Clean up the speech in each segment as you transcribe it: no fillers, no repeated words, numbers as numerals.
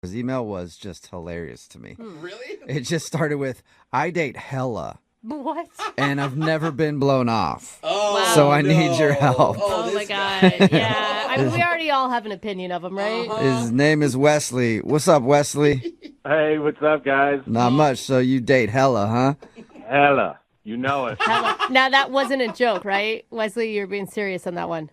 His email was just hilarious to me. Really? It just started with, I date hella, What? and I've never been blown off. Oh, Wow. So I need your help. Oh my this guy. God. Yeah. I mean, we already all have an opinion of him, right? His name is Wesley. What's up, Wesley? Hey, what's up, guys? Not much. So you date hella, huh? Hella. You know it. Now, that wasn't a joke, right? Wesley, you're being serious on that one.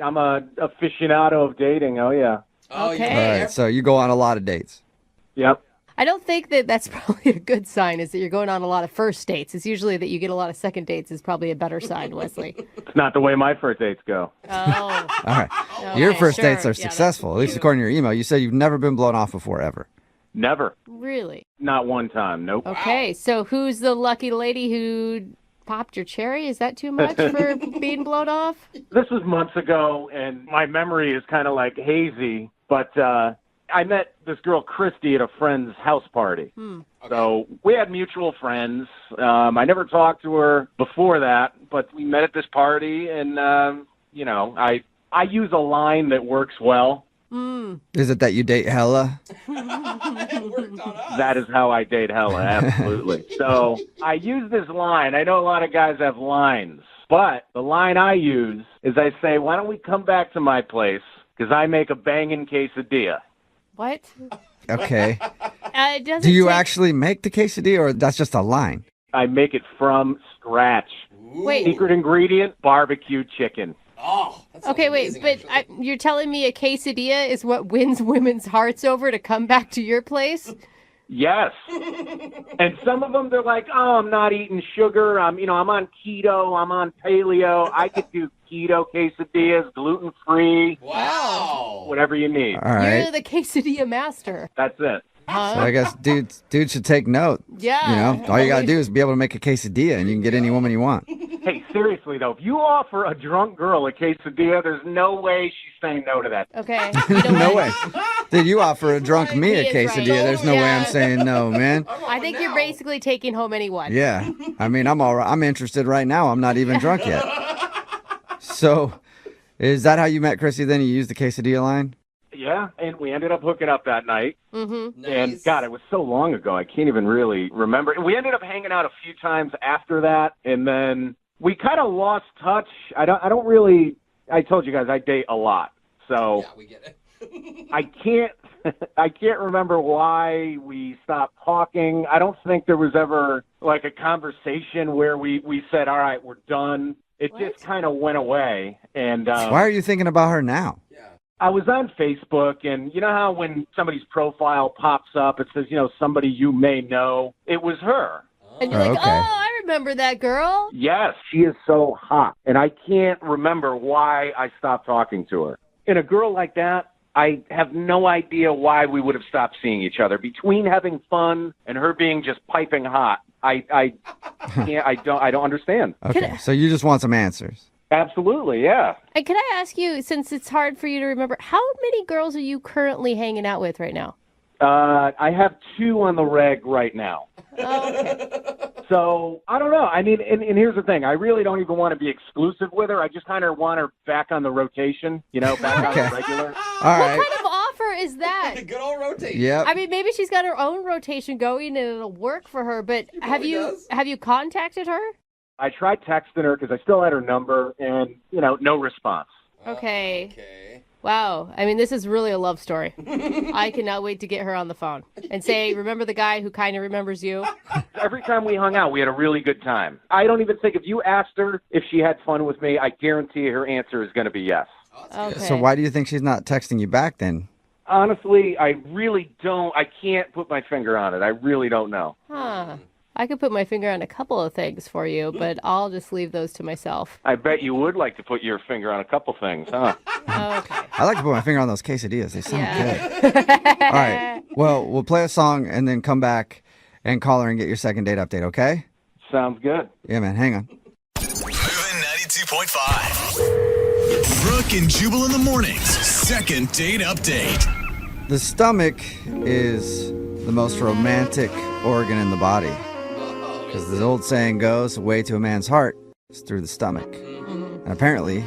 I'm a aficionado of dating. Oh, yeah. Oh, Okay. yeah. All right. So you go on a lot of dates. Yep. I don't think that that's probably a good sign, is that you're going on a lot of first dates. It's usually that you get a lot of second dates is probably a better sign, Wesley. It's not the way my first dates go. Oh. All right. Okay, Your first sure. dates are Yeah, that's successful, at least cute. according to your email. You said you've never been blown off before, ever. Never. Really? Not one time. Nope. Okay, so who's the lucky lady who popped your cherry? Is that too much for being blown off? This was months ago, and my memory is kind of like hazy, but I met this girl, Christy, at a friend's house party. So we had mutual friends. I never talked to her before that, but we met at this party, and, I use a line that works well. Is it that you date hella? It worked on us. That is how I date hella, absolutely. So I use this line. I know a lot of guys have lines, but the line I use is I say, why don't we come back to my place, because I make a banging quesadilla. What? Okay. It doesn't Do you take- actually make the quesadilla, or that's just a line? I make it from scratch. Wait. Secret ingredient, barbecue chicken. Oh, that sounds Okay, wait, amazing, but actually. you're telling me a quesadilla is what wins women's hearts over to come back to your place? Yes. And some of them, they're like, oh, I'm not eating sugar. I'm on keto. I'm on paleo. I could do keto quesadillas, gluten-free, Wow. whatever you need. All right. You're the quesadilla master. That's it. So I guess dudes should take note. Yeah. You know, all you got to do is be able to make a quesadilla, and you can get any woman you want. Hey, seriously, though, if you offer a drunk girl a quesadilla, there's no way she's saying no to that. Okay. You know No what? way. Did you offer a drunk me a He is right. quesadilla? There's no way I'm Yeah. saying no, man. I think you're basically taking home anyone. Yeah. I mean, I'm all right. I'm interested right now. I'm not even drunk yet. So, is that how you met Chrissy then? You used the quesadilla line? Yeah, and we ended up hooking up that night. Mm-hmm. And, Nice. God, it was so long ago, I can't even really remember. And we ended up hanging out a few times after that, and then we kind of lost touch. I don't really, I told you guys, I date a lot. So Yeah, we get it. I can't remember why we stopped talking. I don't think there was ever, like, a conversation where we said, all right, we're done. It just kind of went away. And Why are you thinking about her now? Yeah. I was on Facebook, and you know how when somebody's profile pops up, it says, somebody you may know? It was her. And you're Oh, like, okay. oh, I remember that girl. Yes, she is so hot, and I can't remember why I stopped talking to her. And a girl like that, I have no idea why we would have stopped seeing each other. Between having fun and her being just piping hot, I don't understand. Okay, so you just want some answers. Absolutely, yeah. And can I ask you, since it's hard for you to remember, how many girls are you currently hanging out with right now? I have 2 on the reg right now. Oh, okay. So, I don't know. I mean, and here's the thing. I really don't even want to be exclusive with her. I just kind of want her back on the rotation, back on the regular. All right. What kind of offer is that? Good old rotation. Yep. I mean, maybe she's got her own rotation going and it'll work for her, but have probably does. you contacted her? I tried texting her because I still had her number, and, no response. Okay. Okay. Wow. I mean, this is really a love story. I cannot wait to get her on the phone and say, remember the guy who kind of remembers you? Every time we hung out, we had a really good time. I don't even think if you asked her if she had fun with me, I guarantee her answer is going to be yes. Okay. So why do you think she's not texting you back then? Honestly, I really don't. I can't put my finger on it. I really don't know. Huh. I could put my finger on a couple of things for you, but I'll just leave those to myself. I bet you would like to put your finger on a couple things, huh? Okay. I like to put my finger on those quesadillas. They sound Yeah. good. All right. Well, we'll play a song and then come back and call her and get your second date update, okay? Sounds good. Yeah, man. Hang on. Moving 92.5. Brooke and Jubal in the mornings. Second date update. The stomach is the most romantic organ in the body. Because the old saying goes, the way to a man's heart is through the stomach. And apparently,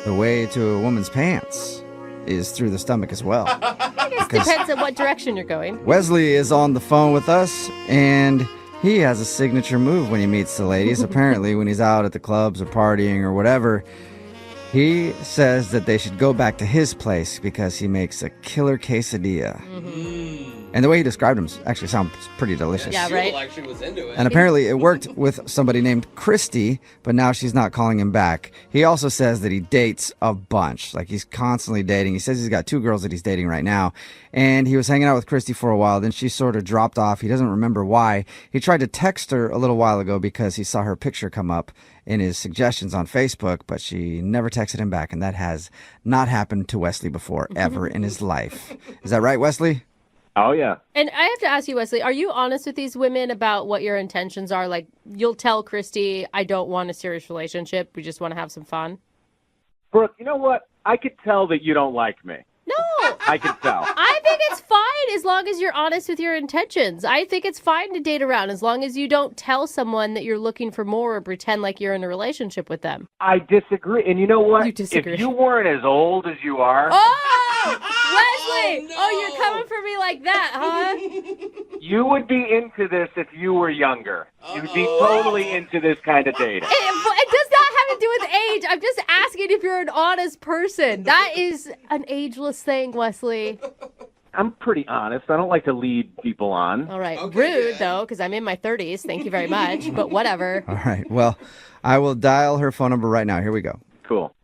the way to a woman's pants is through the stomach as well. I guess it depends on what direction you're going. Wesley is on the phone with us, and he has a signature move when he meets the ladies. Apparently, when he's out at the clubs or partying or whatever, he says that they should go back to his place because he makes a killer quesadilla. And the way he described him actually sounds pretty delicious. Yeah, right? Jubal actually was into it. And apparently it worked with somebody named Christy, but now she's not calling him back. He also says that he dates a bunch. Like, he's constantly dating. He says he's got 2 girls that he's dating right now. And he was hanging out with Christy for a while. Then she sort of dropped off. He doesn't remember why. He tried to text her a little while ago because he saw her picture come up in his suggestions on Facebook, but she never texted him back. And that has not happened to Wesley before, ever in his life. Is that right, Wesley? Oh, yeah. And I have to ask you, Wesley, are you honest with these women about what your intentions are? Like, you'll tell Christy, I don't want a serious relationship. We just want to have some fun. Brooke, you know what? I could tell that you don't like me. No. I could tell. I think it's fine as long as you're honest with your intentions. I think it's fine to date around as long as you don't tell someone that you're looking for more or pretend like you're in a relationship with them. I disagree. And you know what? You disagree. If you weren't as old as you are, Wesley! no. Oh, you're coming for me like that, huh? you would be into this if you were younger. You'd be totally into this kind of dating. It does not have to do with age. I'm just asking if you're an honest person. That is an ageless thing, Wesley. I'm pretty honest. I don't like to lead people on. All right. Okay, Rude, yeah. though, because I'm in my 30s. Thank you very much. But whatever. All right. Well, I will dial her phone number right now. Here we go. Cool.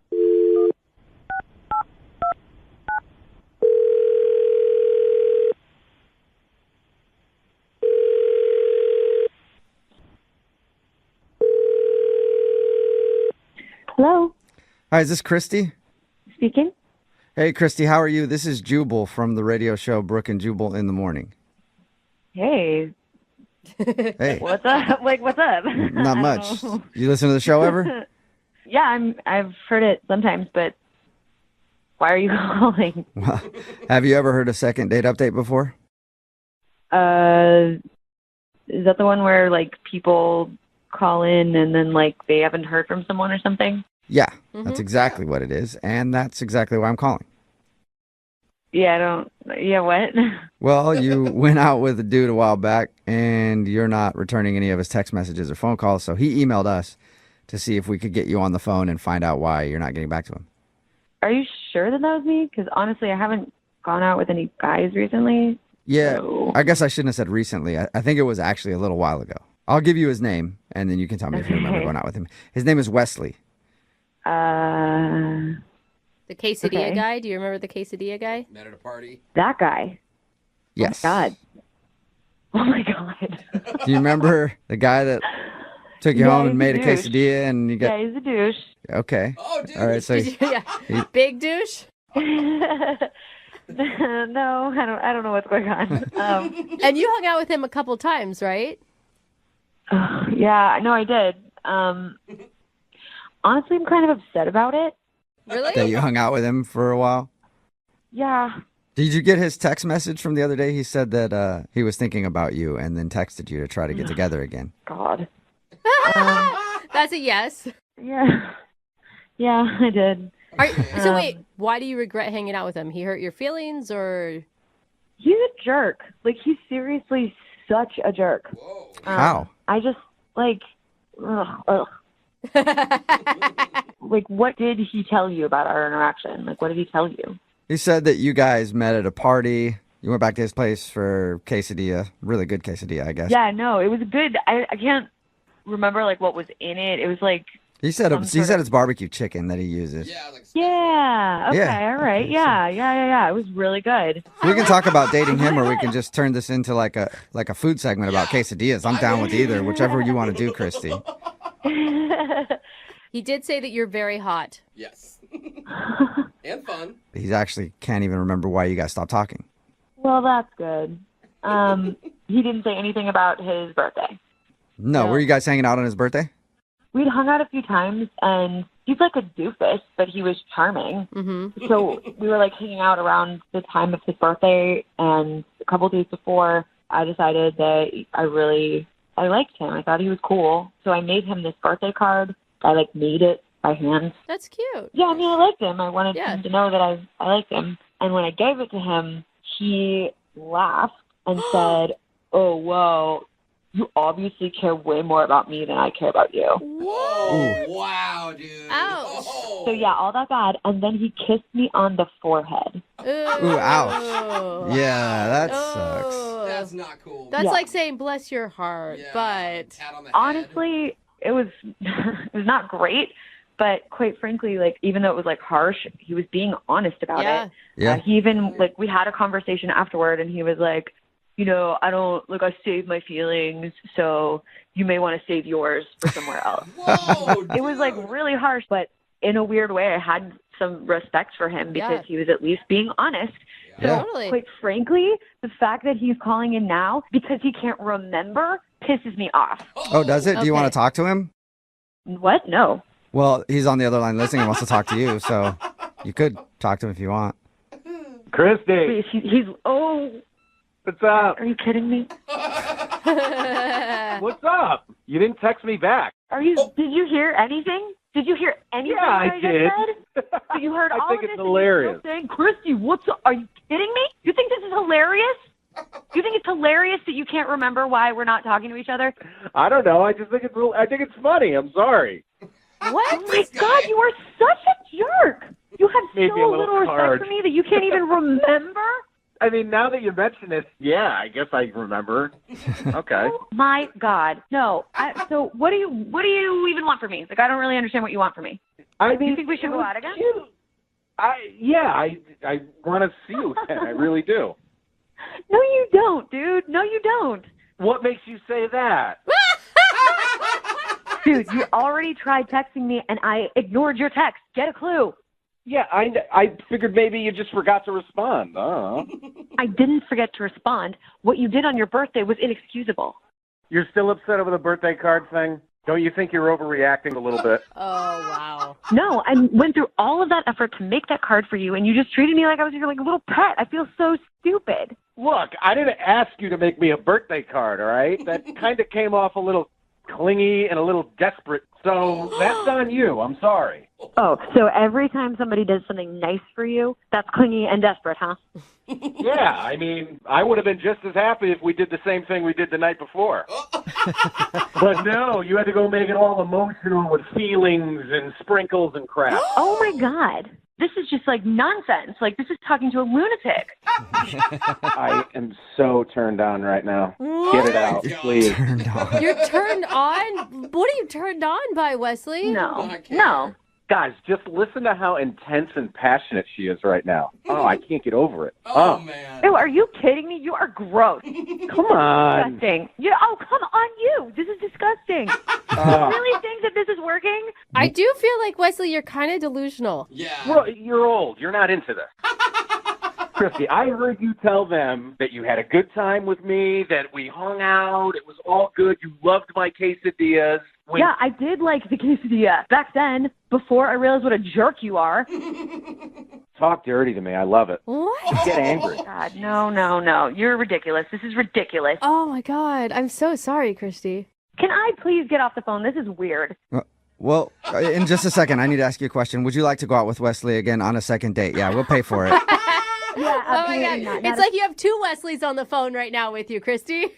Hello, Hi, is this Christy? speaking. Hey, Christy, how are you? This is Jubal from the radio show Brooke and Jubal in the Morning. Hey, Hey, what's up? Like, what's up? not much. You listen to the show ever? Yeah, I've heard it sometimes, but why are you calling? Well, have you ever heard of Second Date Update before? Is that the one where like people call in and then like they haven't heard from someone or something? Yeah, that's exactly what it is, and that's exactly why I'm calling. Yeah, I don't. Yeah, what? Well, you went out with a dude a while back, and you're not returning any of his text messages or phone calls, so he emailed us to see if we could get you on the phone and find out why you're not getting back to him. Are you sure that was me? Because honestly, I haven't gone out with any guys recently. Yeah, So- I guess I shouldn't have said recently. I think it was actually a little while ago. I'll give you his name, and then you can tell me if you remember Okay. going out with him. His name is Wesley. The quesadilla Okay. guy? Do you remember the quesadilla guy? Met at a party. That guy. Yes. God. Oh my God. Do you remember the guy that took you Yeah, home and he's made a a douche. quesadilla and you Yeah, got... he's a douche. Okay. Oh, dude. All right, so... Yeah. Big douche? No, I don't know what's going on. And you hung out with him a couple times, right? Yeah, no, I did. Honestly, I'm kind of upset about it. Really? that you hung out with him for a while? Yeah. Did you get his text message from the other day? He said that he was thinking about you and then texted you to try to get together again. God. That's a yes. Yeah. Yeah, I did. So wait, why do you regret hanging out with him? He hurt your feelings or... He's a jerk. Like, he's seriously such a jerk. Whoa. How? I just, like, ugh. Like, what did he tell you about our interaction? Like, what did he tell you? He said that you guys met at a party. You went back to his place for quesadilla. Really good quesadilla, I guess. Yeah, no, it was good. I can't remember, like, what was in it. It was, like, He said Some sort of- it's barbecue chicken that he uses. Yeah, like yeah, okay, Yeah. all right, yeah. It was really good. We can talk about dating him, or we can just turn this into like a food segment about quesadillas. I'm down with either, whichever you want to do, Christy. He did say that you're very hot. Yes. And fun. He actually can't even remember why you guys stopped talking. Well, that's good. He didn't say anything about his birthday. No, No. were you guys hanging out on his birthday? We'd hung out a few times, and he's like a doofus, but he was charming. Mm-hmm. So we were like hanging out around the time of his birthday, and a couple days before, I decided that I liked him. I thought he was cool. So I made him this birthday card. I like made it by hand. That's cute. Yeah, I mean, I liked him. I wanted Yeah. him to know that I liked him. And when I gave it to him, he laughed and said, "Oh, whoa, you obviously care way more about me than I care about you." Whoa! Wow, dude. Ouch. Oh. So yeah, all that bad. And then he kissed me on the forehead. Ooh, ouch. Yeah, that sucks. That's not cool. That's Yeah. like saying bless your heart, Yeah, but pat on the head. Honestly, it was it was not great, but quite frankly, like even though it was like harsh, he was being honest about yeah. it. Yeah. He even like we had a conversation afterward, and he was like, you know, I don't like I save my feelings, so you may want to save yours for somewhere else. Whoa, It was like dude. really harsh, but in a weird way, I had some respect for him because Yeah. he was at least being honest. So, Yeah. Totally. quite frankly, the fact that he's calling in now because he can't remember pisses me off. Oh, does it? Do you want Okay. to talk to him? What? No. Well, he's on the other line listening and wants to talk to you, so you could talk to him if you want. Christy, Wait, he's oh, what's up? are you kidding me? What's up? You didn't text me back. Did you hear anything? Did you hear anything Yeah, that I just did. said? But you heard I all think of it's this and hilarious. you're still saying, Christy, what's up? Are you kidding me? You think this is hilarious? You think it's hilarious that you can't remember why we're not talking to each other? I don't know. I just think it's I think it's funny. I'm sorry. What? Oh my God, you are such a jerk. You have Maybe so a little little respect hard. for me that you can't even remember. I mean, now that you mention it, yeah, I guess I remember. Okay. Oh my God, no. So what do you even want from me? Like, I don't really understand what you want from me. I mean, You think we should go out again? I want to see you again. I really do. No, you don't, dude. No, you don't. What makes you say that? Dude, you already tried texting me, and I ignored your text. Get a clue. Yeah, I figured maybe you just forgot to respond. I didn't forget to respond. What you did on your birthday was inexcusable. You're still upset over the birthday card thing? Don't you think you're overreacting a little bit? Oh, wow. No, I went through all of that effort to make that card for you, and you just treated me like I was your like little pet. I feel so stupid. Look, I didn't ask you to make me a birthday card, all right? That kind of came off a little clingy and a little desperate, so that's on you. I'm sorry. Oh, so every time somebody does something nice for you, that's clingy and desperate, huh? Yeah, I mean, I would have been just as happy if we did the same thing we did the night before. But no, you had to go make it all emotional with feelings and sprinkles and crap. Oh my God. This is just like nonsense. Like, this is talking to a lunatic. I am so turned on right now. Get it out, please. Turned on. You're turned on? What are you turned on by, Wesley? No. I can't. No. Guys, just listen to how intense and passionate she is right now. Oh, I can't get over it. Oh, man. Ew, are you kidding me? You are gross. Come on. Disgusting. Oh, come on you. This is disgusting. Oh. You really think that this is working? I do feel like, Wesley, you're kind of delusional. Yeah. Well, you're old. You're not into this. Christy, I heard you tell them that you had a good time with me, that we hung out, it was all good, you loved my quesadillas. Yeah, I did like the quesadilla back then, before I realized what a jerk you are. Talk dirty to me. I love it. What? Get angry. God, no. You're ridiculous. This is ridiculous. Oh, my God. I'm so sorry, Christy. Can I please get off the phone? This is weird. Well, in just a second, I need to ask you a question. Would you like to go out with Wesley again on a second date? Yeah, we'll pay for it. Yeah, Oh, my absolutely God. not. It's like you have two Wesleys on the phone right now with you, Christy.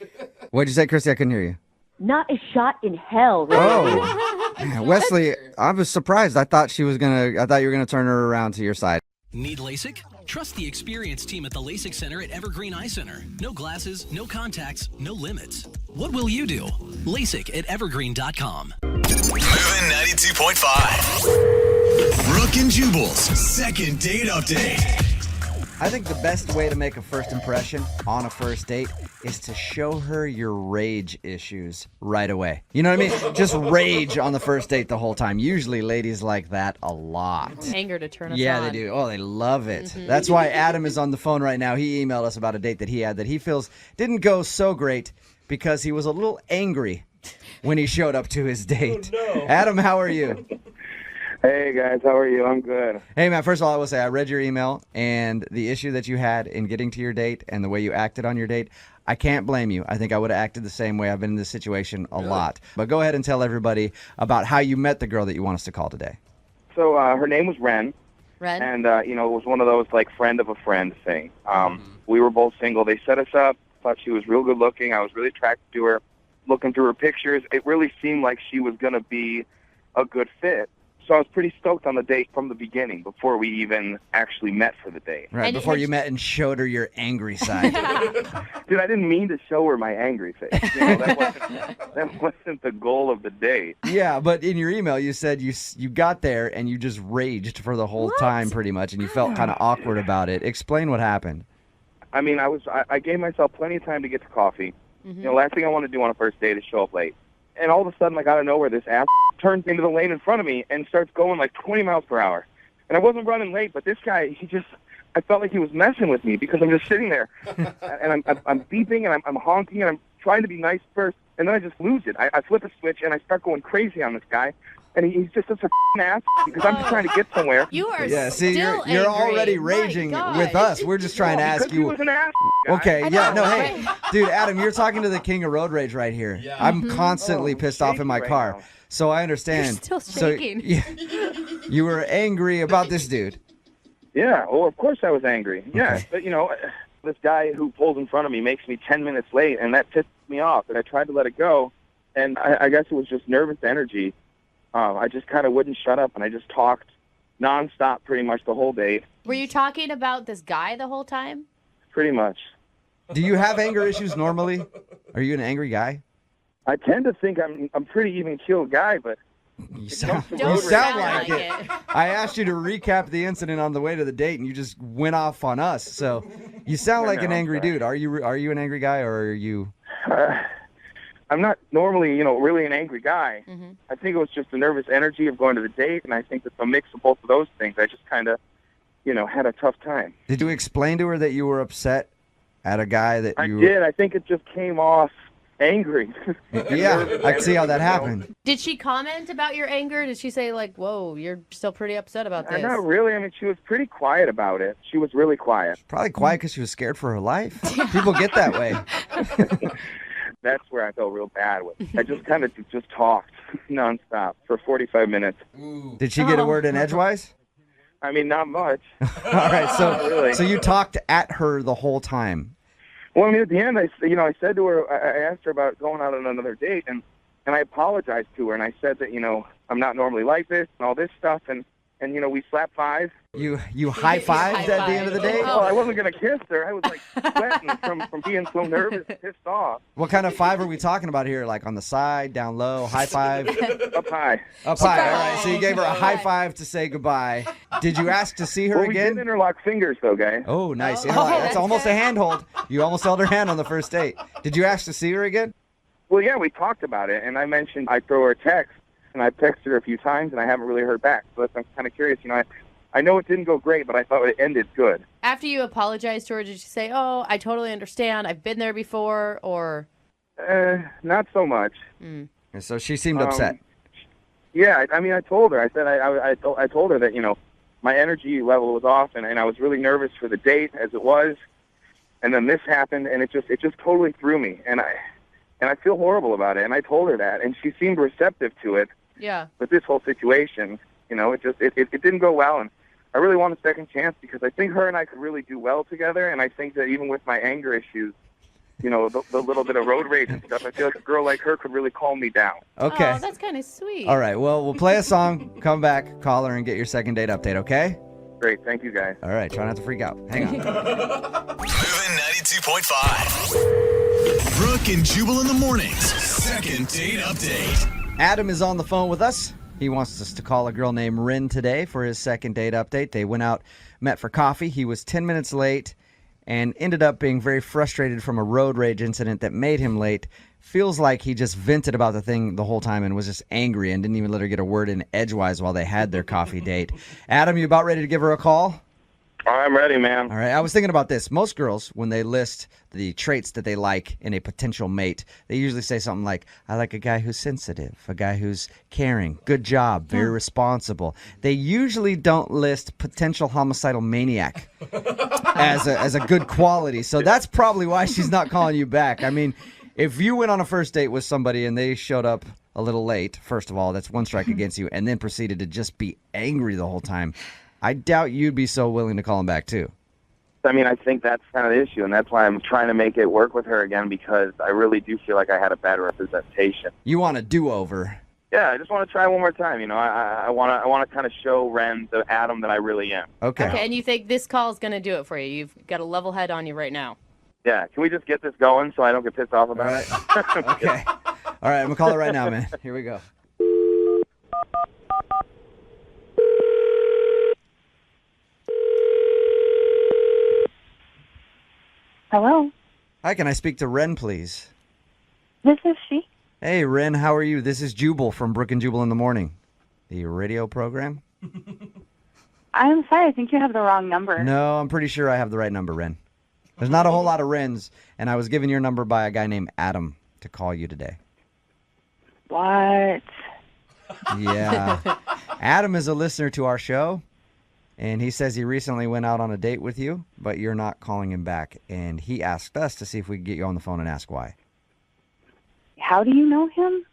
What'd you say, Christy? I couldn't hear you. Not a shot in hell. Really. Oh, man, Wesley, I was surprised. I thought you were gonna turn her around to your side. Need LASIK? Trust the experienced team at the LASIK Center at Evergreen Eye Center. No glasses, no contacts, no limits. What will you do? LASIK at evergreen.com. Moving 92.5. Brooke and Jubal's second date update. I think the best way to make a first impression on a first date is to show her your rage issues right away. You know what I mean? Just rage on the first date the whole time. Usually ladies like that a lot. Anger to turn us Yeah, on. they do. Oh, they love it. That's why Adam is on the phone right now. He emailed us about a date that he had that he feels didn't go so great because he was a little angry when he showed up to his date. Oh, no. Adam, how are you? Hey guys, how are you? I'm good. Hey man, first of all, I will say I read your email and the issue that you had in getting to your date and the way you acted on your date. I can't blame you. I think I would have acted the same way. I've been in this situation a lot. But go ahead and tell everybody about how you met the girl that you want us to call today. So her name was Ren, Ren? and it was one of those like friend of a friend thing. We were both single. They set us up. Thought she was real good looking. I was really attracted to her. Looking through her pictures, it really seemed like she was going to be a good fit. So I was pretty stoked on the date from the beginning before we even actually met for the date. Right, before you met and showed her your angry side. Dude, I didn't mean to show her my angry face. You know, that wasn't the goal of the date. Yeah, but in your email you said you got there and you just raged for the whole time pretty much, and you felt kind of awkward about it. Explain what happened. I mean, I gave myself plenty of time to get to coffee. You know, last thing I want to do on a first date is show up late. And all of a sudden, like out of nowhere, this ass turns into the lane in front of me and starts going like 20 miles per hour. And I wasn't running late, but this guy, I felt like he was messing with me because I'm just sitting there and I'm beeping and I'm honking and I'm trying to be nice first, and then I just lose it. I flip a switch and I start going crazy on this guy. And he's just such a ass because I'm just trying to get somewhere. You are see, still you're angry. already My raging God. with us. We're just trying to ask Because you. he was an ass guy. Okay, I yeah, know, no, right? hey, dude, Adam, you're talking to the king of road rage right here. Yeah. I'm constantly pissed off in my right car, now. so I understand. You're still shaking. So, yeah, you were angry about this dude. Yeah, well, of course I was angry. Yeah, Okay. but, you know, this guy who pulls in front of me makes me 10 minutes late, and that pissed me off. And I tried to let it go, and I guess it was just nervous energy. I just kind of wouldn't shut up, and I just talked nonstop pretty much the whole date, Were you talking about this guy the whole time? pretty much. Do you have anger issues normally? Are you an angry guy? I tend to think I'm pretty even-keeled guy, but You sound, Don't you sound sound like like it. it. I asked you to recap the incident on the way to the date, and you just went off on us. So you sound like an I'm angry sorry. dude. Are you an angry guy, or are you? I'm not normally, really an angry guy. Mm-hmm. I think it was just the nervous energy of going to the date, and I think it's a mix of both of those things. I just kind of, had a tough time. Did you explain to her that you were upset at a guy that I you? did. I think it just came off angry. Yeah, I can see how that happened. Did she comment about your anger? Did she say like, "Whoa, you're still pretty upset about this"? Not really. I mean, she was pretty quiet about it. She was really quiet. Probably quiet because she was scared for her life. People get that way. That's where I felt real bad with. I just kind of just talked nonstop for 45 minutes. Did she get a word in edgewise? I mean, not much. All right, so Really. so you talked at her the whole time. Well, I mean, at the end, I said to her, I asked her about going out on another date, and I apologized to her, and I said that, I'm not normally like this and all this stuff, and we slapped five. You high-fived at the end of the date? Well, I wasn't going to kiss her. I was, sweating from being so nervous and pissed off. What kind of five are we talking about here? Like on the side, down low, high five? Up high. Up high, all right. So you gave her a high five to say goodbye. Did you ask to see her Well, we did again? interlock fingers, though, guys. Oh, nice. Oh, Interlock. That's that's almost a good. handhold. You almost held her hand on the first date. Did you ask to see her again? Well, yeah, we talked about it, and I mentioned I'd throw her a text, and I've texted her a few times, and I haven't really heard back. So I'm kind of curious. I know it didn't go great, but I thought it ended good. After you apologized to her, did you say, "Oh, I totally understand. I've been there before," or? Not so much. And so she seemed upset. Yeah, I mean, I told her. I said I told her that my energy level was off, and I was really nervous for the date as it was, and then this happened, and it just totally threw me, and I feel horrible about it. And I told her that, and she seemed receptive to it. Yeah. With this whole situation, it didn't go well, and I really want a second chance because I think her and I could really do well together, and I think that even with my anger issues, the little bit of road rage and stuff, I feel like a girl like her could really calm me down. Okay. Oh, that's kind of sweet. All right. Well, we'll play a song, come back, call her, and get your second date update, okay? Great, thank you guys. All right. Try not to freak out. Hang on. Moving 92.5. Brooke and Jubal in the mornings. Second date update. Adam is on the phone with us. He wants us to call a girl named Rin today for his second date update. They went out, met for coffee. He was 10 minutes late and ended up being very frustrated from a road rage incident that made him late. Feels like he just vented about the thing the whole time and was just angry and didn't even let her get a word in edgewise while they had their coffee date. Adam, you about ready to give her a call? I'm ready, man. All right. I was thinking about this. Most girls, when they list the traits that they like in a potential mate, they usually say something like, I like a guy who's sensitive, a guy who's caring, good job, very responsible. They usually don't list potential homicidal maniac as a good quality. So that's probably why she's not calling you back. I mean, if you went on a first date with somebody and they showed up a little late, first of all, that's one strike against you, and then proceeded to just be angry the whole time, I doubt you'd be so willing to call him back, too. I mean, I think that's kind of the issue, and that's why I'm trying to make it work with her again, because I really do feel like I had a bad representation. You want a do-over. Yeah, I just want to try one more time. You know, I want to kind of show Ren the Adam that I really am. Okay. Okay, and you think this call is going to do it for you? You've got a level head on you right now. Yeah, can we just get this going so I don't get pissed off about it? Okay. All right, I'm going to call it right now, man. Here we go. Hello, Hi, can I speak to Ren, please? this is she. Hey, Ren, how are you? This is Jubal from Brooke and Jubal in the Morning, the radio program. I'm sorry, I think you have the wrong number. No, I'm pretty sure I have the right number, Ren. There's not a whole lot of Rens, and I was given your number by a guy named Adam to call you today. What? Yeah. Adam is a listener to our show, and he says he recently went out on a date with you, but you're not calling him back, and he asked us to see if we could get you on the phone and ask why. How do you know him?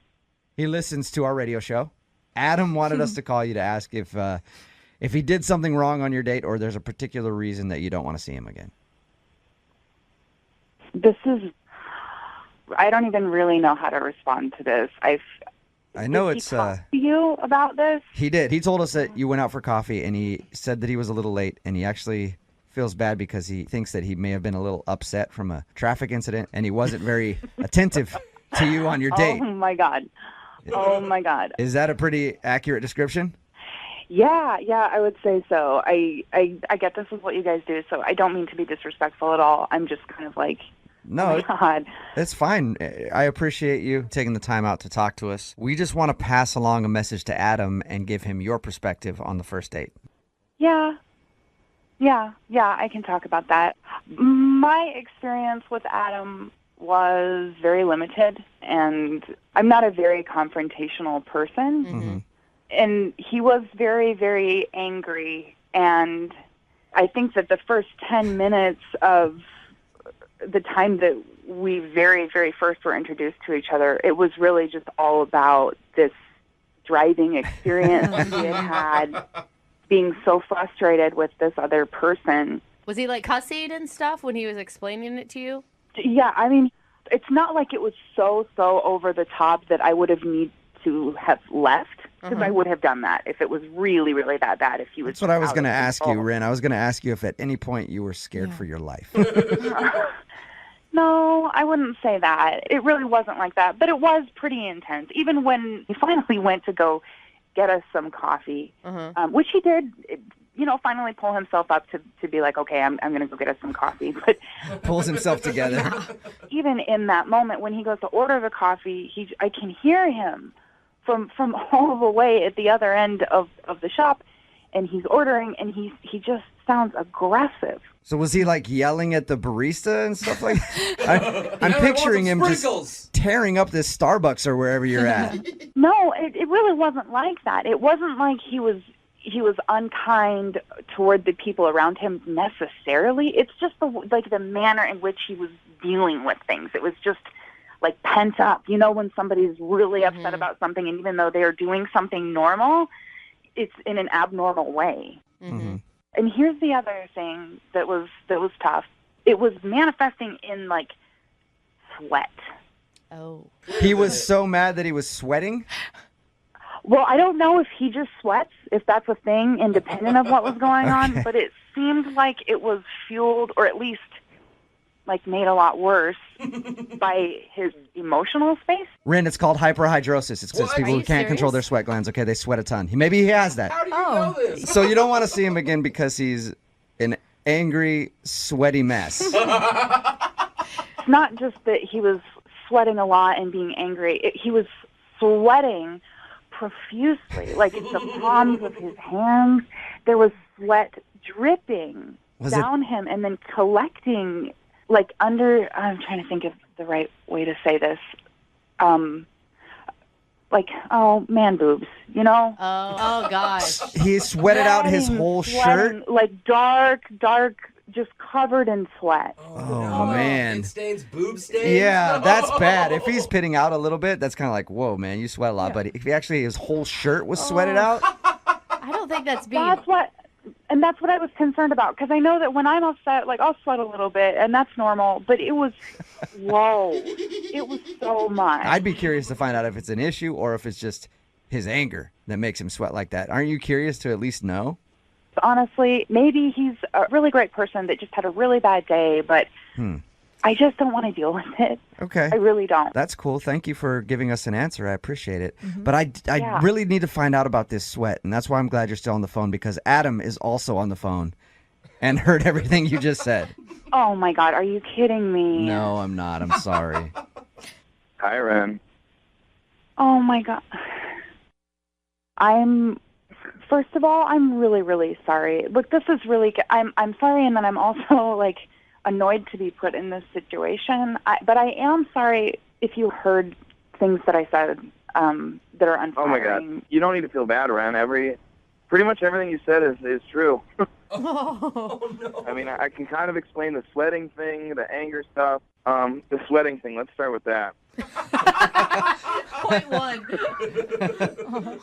He listens to our radio show. Adam wanted us to call you to ask if he did something wrong on your date, or there's a particular reason that you don't want to see him again. I don't even really know how to respond to this. I know Did it's he talk to you about this? He did. He told us that you went out for coffee, and he said that he was a little late, and he actually feels bad because he thinks that he may have been a little upset from a traffic incident, and he wasn't very attentive to you on your date. Oh my God. Oh my God. Is that a pretty accurate description? Yeah, I would say so. I get this is what you guys do, so I don't mean to be disrespectful at all. I'm just kind of like, No, oh my God. it's fine. I appreciate you taking the time out to talk to us. We just want to pass along a message to Adam and give him your perspective on the first date. Yeah, I can talk about that. My experience with Adam was very limited, and I'm not a very confrontational person. Mm-hmm. And he was very, very angry, and I think that the first 10 minutes of the time that we very, very first were introduced to each other, it was really just all about this driving experience he had being so frustrated with this other person. Was he like cussing and stuff when he was explaining it to you? Yeah, I mean, it's not like it was so over the top that I would have need to have left, because I would have done that if it was really, really that bad. If he was. That's what I was going to out of ask you, control. Ren. I was going to ask you if at any point you were scared for your life. No, I wouldn't say that. It really wasn't like that, but it was pretty intense. Even when he finally went to go get us some coffee, which he did, finally pull himself up to be like, okay, I'm going to go get us some coffee. But Pulls himself together. even in that moment, when he goes to order the coffee, I can hear him from all the way at the other end of the shop, and he's ordering, and he just sounds aggressive. So was he like yelling at the barista and stuff like that? I'm picturing him just tearing up this Starbucks or wherever you're at. No, it really wasn't like that. It wasn't like he was unkind toward the people around him necessarily. It's just the manner in which he was dealing with things. It was just like pent up. You know, when somebody's really upset about something, and even though they are doing something normal, it's in an abnormal way. Mm-hmm. And here's the other thing that was tough. It was manifesting in like sweat. Oh. He was so mad that he was sweating? Well, I don't know if he just sweats, if that's a thing, independent of what was going on, but it seemed like it was fueled, or at least like made a lot worse by his emotional space. Ren, it's called hyperhidrosis. It's just people who can't control their sweat glands. Okay, they sweat a ton. Maybe he has that. How do you know this? So you don't want to see him again because he's an angry, sweaty mess. It's not just that he was sweating a lot and being angry. He was sweating profusely, like in the palms of his hands. There was sweat dripping down him and then collecting like under, I'm trying to think of the right way to say this, like, man boobs, you know? Oh gosh. He sweated out his whole shirt? Like dark, just covered in sweat. Oh, man. It stains, boob stains? Yeah, that's bad. If he's pitting out a little bit, that's kind of like, whoa, man, you sweat a lot. But if he actually, his whole shirt was sweated out? I don't think that's being... That's what... And that's what I was concerned about, because I know that when I'm upset, like, I'll sweat a little bit, and that's normal, but it was, whoa, it was so much. I'd be curious to find out if it's an issue or if it's just his anger that makes him sweat like that. Aren't you curious to at least know? Honestly, maybe he's a really great person that just had a really bad day, but I just don't want to deal with it. Okay. I really don't. That's cool. Thank you for giving us an answer. I appreciate it. But I really need to find out about this sweat, and that's why I'm glad you're still on the phone, because Adam is also on the phone and heard everything you just said. Oh, my God. Are you kidding me? No, I'm not. I'm sorry. Hi, Ren. Oh, my God. First of all, I'm really, really sorry. Look, this is really, I'm sorry, and then I'm also, like, annoyed to be put in this situation. But I am sorry if you heard things that I said that are unflattering. Oh, my God. You don't need to feel bad, Ren. Pretty much everything you said is true. Oh, no. I mean, I can kind of explain the sweating thing, the anger stuff. The sweating thing, let's start with that. Point one.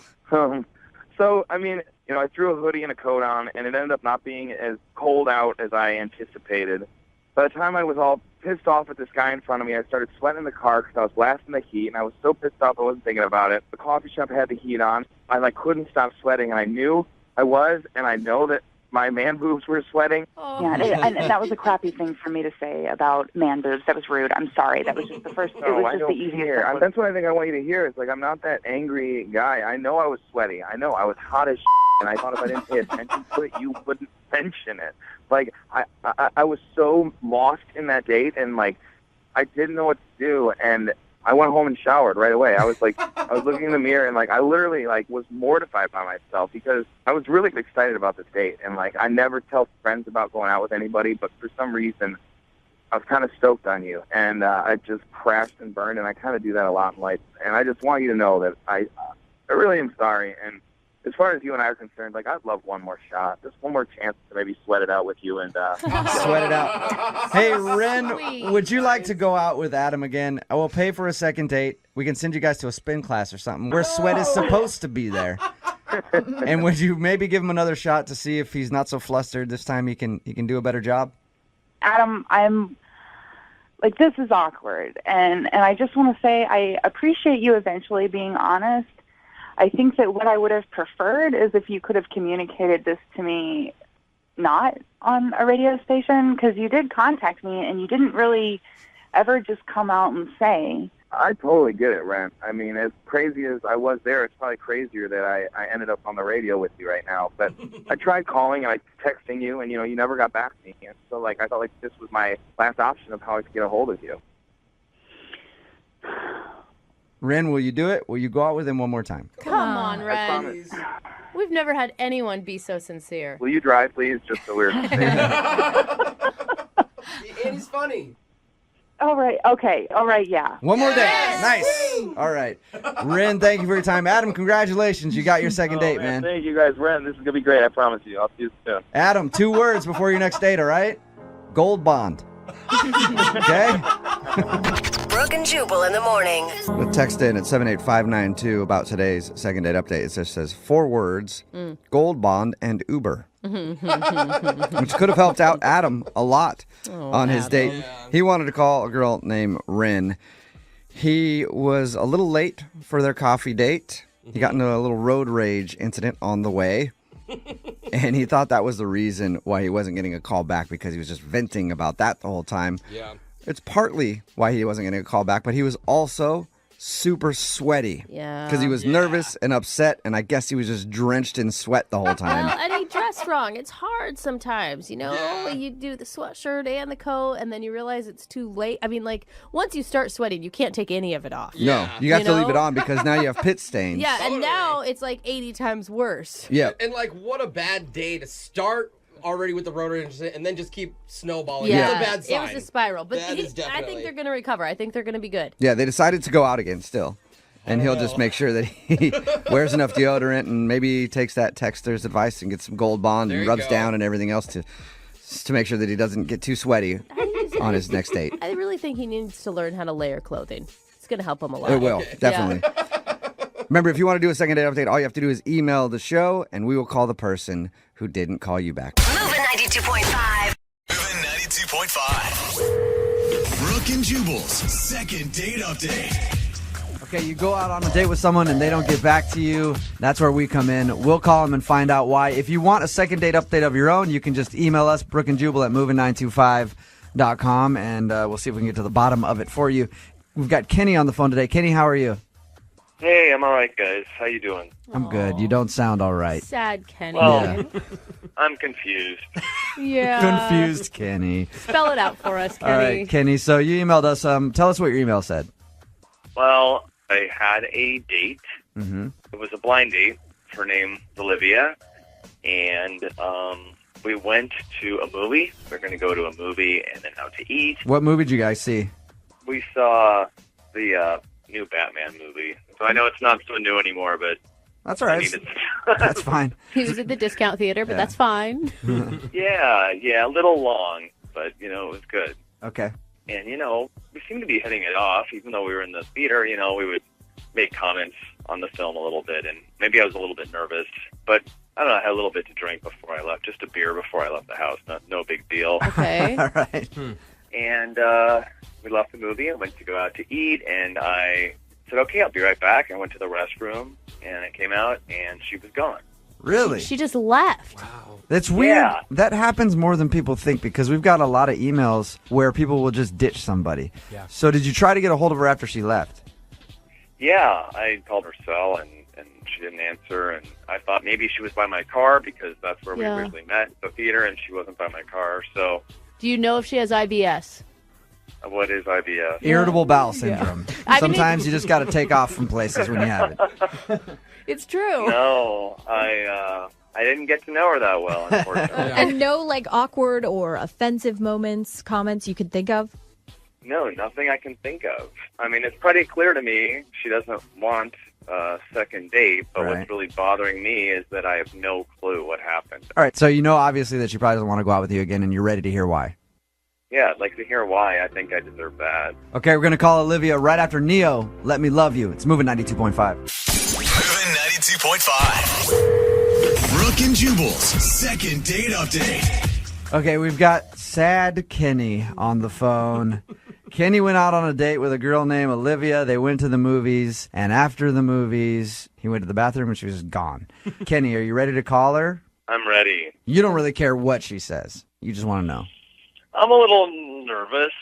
So, I mean, I threw a hoodie and a coat on, and it ended up not being as cold out as I anticipated. By the time I was all pissed off at this guy in front of me, I started sweating in the car because I was blasting the heat, and I was so pissed off I wasn't thinking about it. The coffee shop had the heat on. I couldn't stop sweating, and I knew I was, and I know that my man boobs were sweating. Oh. Yeah, and that was a crappy thing for me to say about man boobs. That was rude. I'm sorry. That was just the first. It was just the easiest. That's what I think I want you to hear. Is I'm not that angry guy. I know I was sweaty. I know I was hot as and I thought if I didn't pay attention to it, you wouldn't mention it. I was so lost in that date, and I didn't know what to do, and I went home and showered right away. I was looking in the mirror, and I literally was mortified by myself because I was really excited about this date, and I never tell friends about going out with anybody, but for some reason I was kind of stoked on you, and I just crashed and burned, and I kind of do that a lot in life, and I just want you to know that I really am sorry. And as far as you and I are concerned, I'd love one more shot, just one more chance to maybe sweat it out with you and sweat it out. Hey, Ren, would you like to go out with Adam again? I will pay for a second date. We can send you guys to a spin class or something where sweat is supposed to be there. And would you maybe give him another shot to see if he's not so flustered this time? He can do a better job. Adam, I'm this is awkward, and I just want to say I appreciate you eventually being honest. I think that what I would have preferred is if you could have communicated this to me not on a radio station, because you did contact me and you didn't really ever just come out and say. I totally get it, Ren. I mean, as crazy as I was there, it's probably crazier that I ended up on the radio with you right now. But I tried calling and texting you, and, you never got back to me. And so, I thought this was my last option of how I could get a hold of you. Ren, will you do it? Will you go out with him one more time? Come on, Ren. We've never had anyone be so sincere. Will you drive, please? Just so we're... And he's funny. All right. Okay. All right. Yeah. One more day. Nice. All right. Ren, thank you for your time. Adam, congratulations. You got your second date, man. Thank you, guys. Ren, this is going to be great. I promise you. I'll see you soon. Adam, 2 words before your next date, all right? Gold bond. Okay? Brooke and Jubal in the morning. The text in at 78592 about today's second date update. It just says 4 words, gold bond and Uber. Which could have helped out Adam a lot on his date. Yeah. He wanted to call a girl named Ren. He was a little late for their coffee date. He got into a little road rage incident on the way. And he thought that was the reason why he wasn't getting a call back, because he was just venting about that the whole time. Yeah. It's partly why he wasn't getting a call back, but he was also super sweaty. Yeah. Because he was nervous and upset, and I guess he was just drenched in sweat the whole time. Well, and he dressed wrong. It's hard sometimes, You do the sweatshirt and the coat, and then you realize it's too late. I mean, once you start sweating, you can't take any of it off. No, you have to leave it on because now you have pit stains. Yeah, and now it's 80 times worse. Yeah. And what a bad day to start already with the rotary incident and then just keep snowballing. Yeah, it's a bad sign. It was a spiral. But that is definitely... I think they're going to recover. I think they're going to be good. Yeah, they decided to go out again still. And he'll just make sure that he wears enough deodorant and maybe takes that texter's advice and gets some Gold Bond and rubs down and everything else to make sure that he doesn't get too sweaty on his next date. I really think he needs to learn how to layer clothing. It's going to help him a lot. It will, definitely. Yeah. Remember, if you want to do a second date update, all you have to do is email the show, and we will call the person who didn't call you back. Moving 92.5. Moving 92.5. Brooke and Jubal's second date update. Okay, you go out on a date with someone and they don't get back to you. That's where we come in. We'll call them and find out why. If you want a second date update of your own, you can just email us, brookandjubal@moving925.com, and we'll see if we can get to the bottom of it for you. We've got Kenny on the phone today. Kenny, how are you? Hey, I'm all right, guys. How you doing? I'm good. You don't sound all right. Sad Kenny. Well, I'm confused. Yeah. Confused Kenny. Spell it out for us, Kenny. All right, Kenny. So you emailed us. Tell us what your email said. Well, I had a date. Mm-hmm. It was a blind date. Her name was Olivia, and we went to a movie. We're going to go to a movie and then out to eat. What movie did you guys see? We saw the new Batman movie. So I know it's not so new anymore, but That's all right. That's fine. He was at the discount theater, but that's fine. yeah, a little long, but, it was good. Okay. And, we seemed to be hitting it off, even though we were in the theater, we would make comments on the film a little bit, and maybe I was a little bit nervous, but I don't know, I had a little bit to drink before I left, just a beer before I left the house, no big deal. Okay. All right. And we left the movie and went to go out to eat, and I said, okay, I'll be right back. I went to the restroom, and I came out, and she was gone. Really? She just left. Wow. That's weird. Yeah. That happens more than people think because we've got a lot of emails where people will just ditch somebody. Yeah. So did you try to get a hold of her after she left? Yeah, I called her cell, and she didn't answer, and I thought maybe she was by my car because that's where we originally met, the theater, and she wasn't by my car, so... Do you know if she has IBS? What is IBS? Irritable bowel syndrome. I mean, Sometimes you just got to take off from places when you have it. It's true. No, I didn't get to know her that well, unfortunately. And no, awkward or offensive comments you could think of? No, nothing I can think of. I mean, it's pretty clear to me she doesn't want a second date, but Right. what's really bothering me is that I have no clue what happened. All right, so you know obviously that she probably doesn't want to go out with you again, and you're ready to hear why. Yeah, I'd like to hear why. I think I deserve that. Okay, we're going to call Olivia right after Neo, Let Me Love You. It's moving 92.5. Moving 92.5. Brooke and Jubal's second date update. Okay, we've got sad Kenny on the phone. Kenny went out on a date with a girl named Olivia. They went to the movies, and after the movies, he went to the bathroom and she was gone. Kenny, are you ready to call her? I'm ready. You don't really care what she says. You just want to know. I'm a little nervous.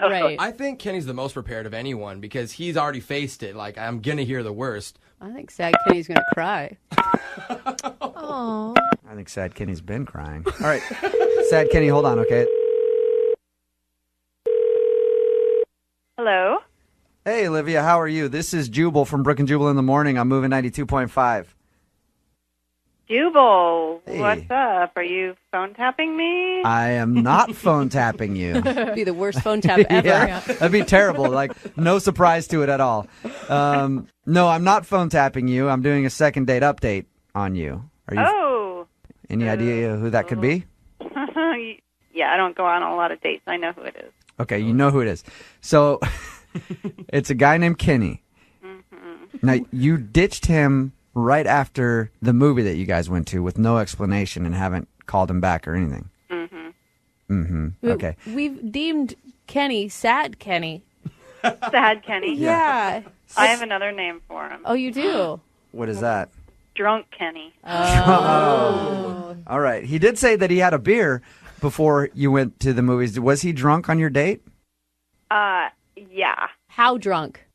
Right. I think Kenny's the most prepared of anyone because he's already faced it. Like, I'm going to hear the worst. I think sad Kenny's going to cry. Oh. I think sad Kenny's been crying. All right, sad Kenny, hold on, okay? Hello? Hey, Olivia, how are you? This is Jubal from Brooke and Jubal in the Morning. I'm moving 92.5. Jubal, Hey. what's up? Are you phone tapping me? I am not phone tapping you. Be the worst phone tap ever. Yeah, that'd be terrible. No surprise to it at all. No, I'm not phone tapping you. I'm doing a second date update on you. Are you? Oh. Any idea who that could be? Yeah, I don't go on a lot of dates. I know who it is. Okay, you know who it is. So it's a guy named Kenny. Mm-hmm. Now, you ditched him right after the movie that you guys went to with no explanation and haven't called him back or anything. Okay. We've deemed Kenny sad Kenny. Sad Kenny? Yeah. I have another name for him. Oh, you do? What is that? Drunk Kenny. Oh. All right. He did say that he had a beer before you went to the movies. Was he drunk on your date? Yeah. How drunk?